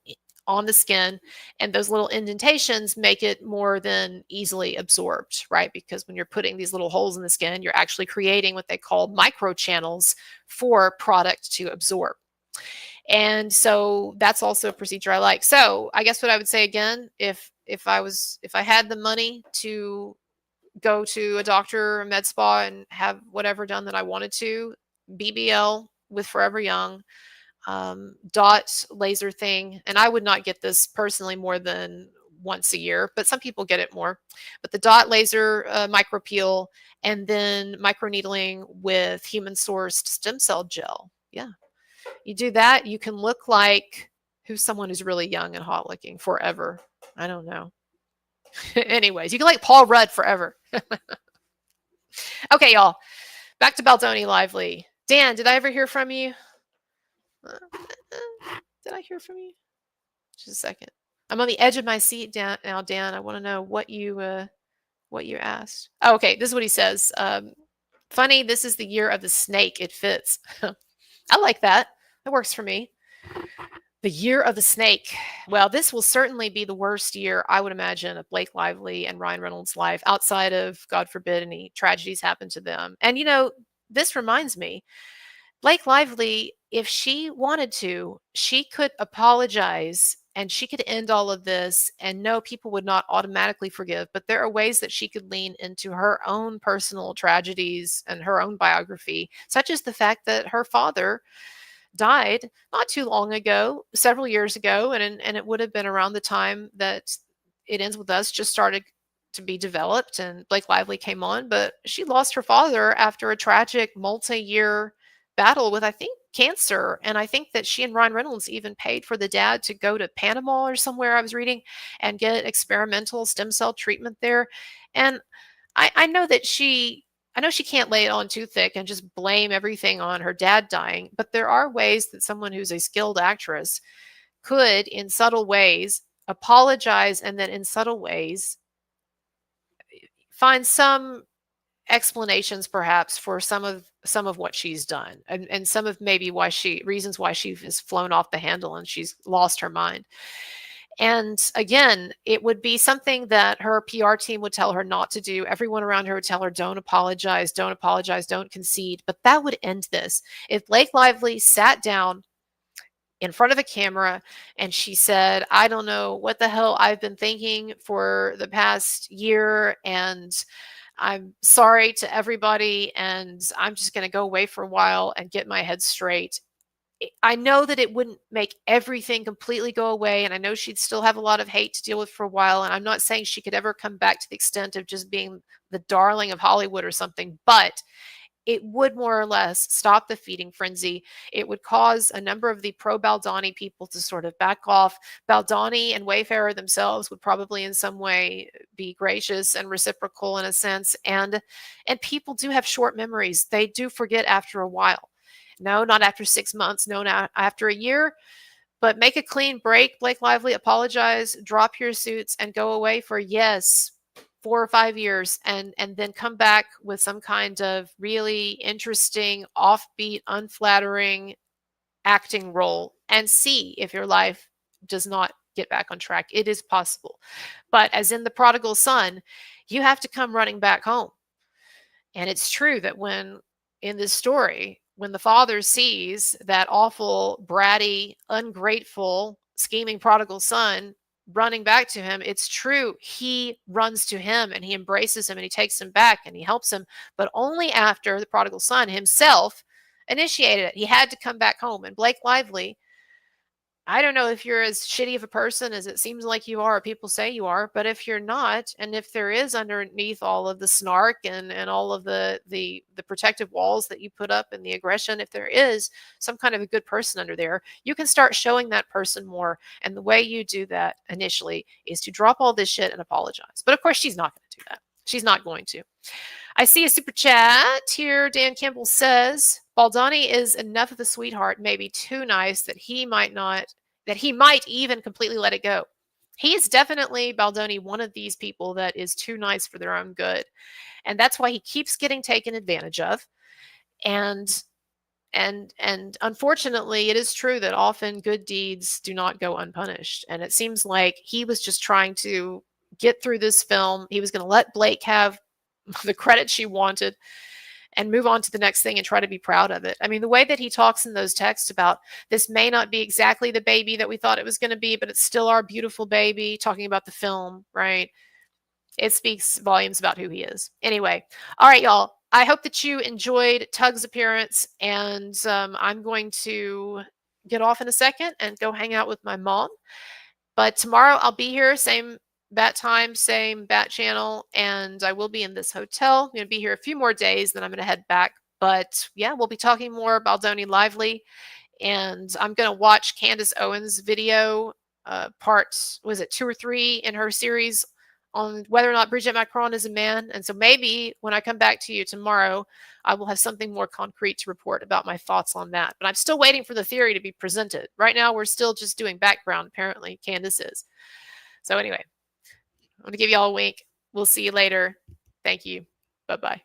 on the skin, and those little indentations make it more than easily absorbed, right? Because when you're putting these little holes in the skin, you're actually creating what they call microchannels for product to absorb. And so that's also a procedure I like. So I guess what I would say again, if I had the money to go to a doctor or med spa and have whatever done that I wanted to, BBL with Forever Young, dot laser thing. And I would not get this personally more than once a year, but some people get it more. But the dot laser micro peel, and then microneedling with human sourced stem cell gel. Yeah. You do that, you can look like someone who's really young and hot looking forever. I don't know. Anyways, you can like Paul Rudd forever. Okay, y'all. Back to Baldoni Lively. Dan, did I ever hear from you? Did I hear from you? Just a second. I'm on the edge of my seat now, Dan. I want to know what you asked. Oh, okay, this is what he says. Funny, this is the year of the snake. It fits. I like that. That works for me. The year of the snake. Well, this will certainly be the worst year, I would imagine, of Blake Lively and Ryan Reynolds' life, outside of, God forbid, any tragedies happen to them. And, you know, this reminds me, Blake Lively, if she wanted to, she could apologize and she could end all of this, and no, people would not automatically forgive. But there are ways that she could lean into her own personal tragedies and her own biography, such as the fact that her father died not too long ago, several years ago, and it would have been around the time that It Ends With Us just started to be developed and Blake Lively came on. But she lost her father after a tragic multi-year battle with, I think, cancer. And I think that she and Ryan Reynolds even paid for the dad to go to Panama or somewhere, I was reading, and get experimental stem cell treatment there. And I know that I know she can't lay it on too thick and just blame everything on her dad dying, but there are ways that someone who's a skilled actress could, in subtle ways, apologize, and then in subtle ways find some explanations perhaps for some of what she's done, and some of maybe reasons why she has flown off the handle and she's lost her mind. And again, it would be something that her PR team would tell her not to do. Everyone around her would tell her, don't apologize, don't concede. But that would end this. If Blake Lively sat down in front of a camera and she said, I don't know what the hell I've been thinking for the past year, and I'm sorry to everybody, and I'm just going to go away for a while and get my head straight. I know that it wouldn't make everything completely go away, and I know she'd still have a lot of hate to deal with for a while, and I'm not saying she could ever come back to the extent of just being the darling of Hollywood or something, but it would more or less stop the feeding frenzy. It would cause a number of the pro-Baldoni people to sort of back off. Baldoni and Wayfarer themselves would probably in some way be gracious and reciprocal in a sense, and people do have short memories. They do forget after a while. No, not after 6 months. No, not after a year. But make a clean break, Blake Lively. Apologize, drop your suits, and go away for, yes, 4 or 5 years, and then come back with some kind of really interesting, offbeat, unflattering acting role, and see if your life does not get back on track. It is possible. But as in the prodigal son, you have to come running back home. And it's true that in this story, when the father sees that awful, bratty, ungrateful, scheming prodigal son running back to him, it's true. He runs to him and he embraces him and he takes him back and he helps him, but only after the prodigal son himself initiated it. He had to come back home. And Blake Lively, I don't know if you're as shitty of a person as it seems like you are, or people say you are, but if you're not, and if there is underneath all of the snark and all of the protective walls that you put up and the aggression, if there is some kind of a good person under there, you can start showing that person more. And the way you do that initially is to drop all this shit and apologize. But of course, she's not going to do that. She's not going to. I see a super chat here. Dan Campbell says, Baldoni is enough of a sweetheart, maybe too nice, that he might even completely let it go. He is definitely, Baldoni, one of these people that is too nice for their own good. And that's why he keeps getting taken advantage of. And unfortunately, it is true that often good deeds do not go unpunished. And it seems like he was just trying to get through this film. He was going to let Blake have the credit she wanted and move on to the next thing and try to be proud of it. I mean, the way that he talks in those texts about this may not be exactly the baby that we thought it was going to be, but it's still our beautiful baby, talking about the film, right? It speaks volumes about who he is. Anyway, all right, y'all. I hope that you enjoyed Tug's appearance, and I'm going to get off in a second and go hang out with my mom. But tomorrow I'll be here, same bat time, same bat channel, and I will be in this hotel. I'm going to be here a few more days, then I'm going to head back. But yeah, we'll be talking more about Baldoni Lively, and I'm going to watch Candace Owens' video, part, was it 2 or 3 in her series on whether or not Bridget Macron is a man. And so maybe when I come back to you tomorrow, I will have something more concrete to report about my thoughts on that. But I'm still waiting for the theory to be presented. Right now, we're still just doing background, apparently. Candace is. So anyway, I'm going to give you all a wink. We'll see you later. Thank you. Bye-bye.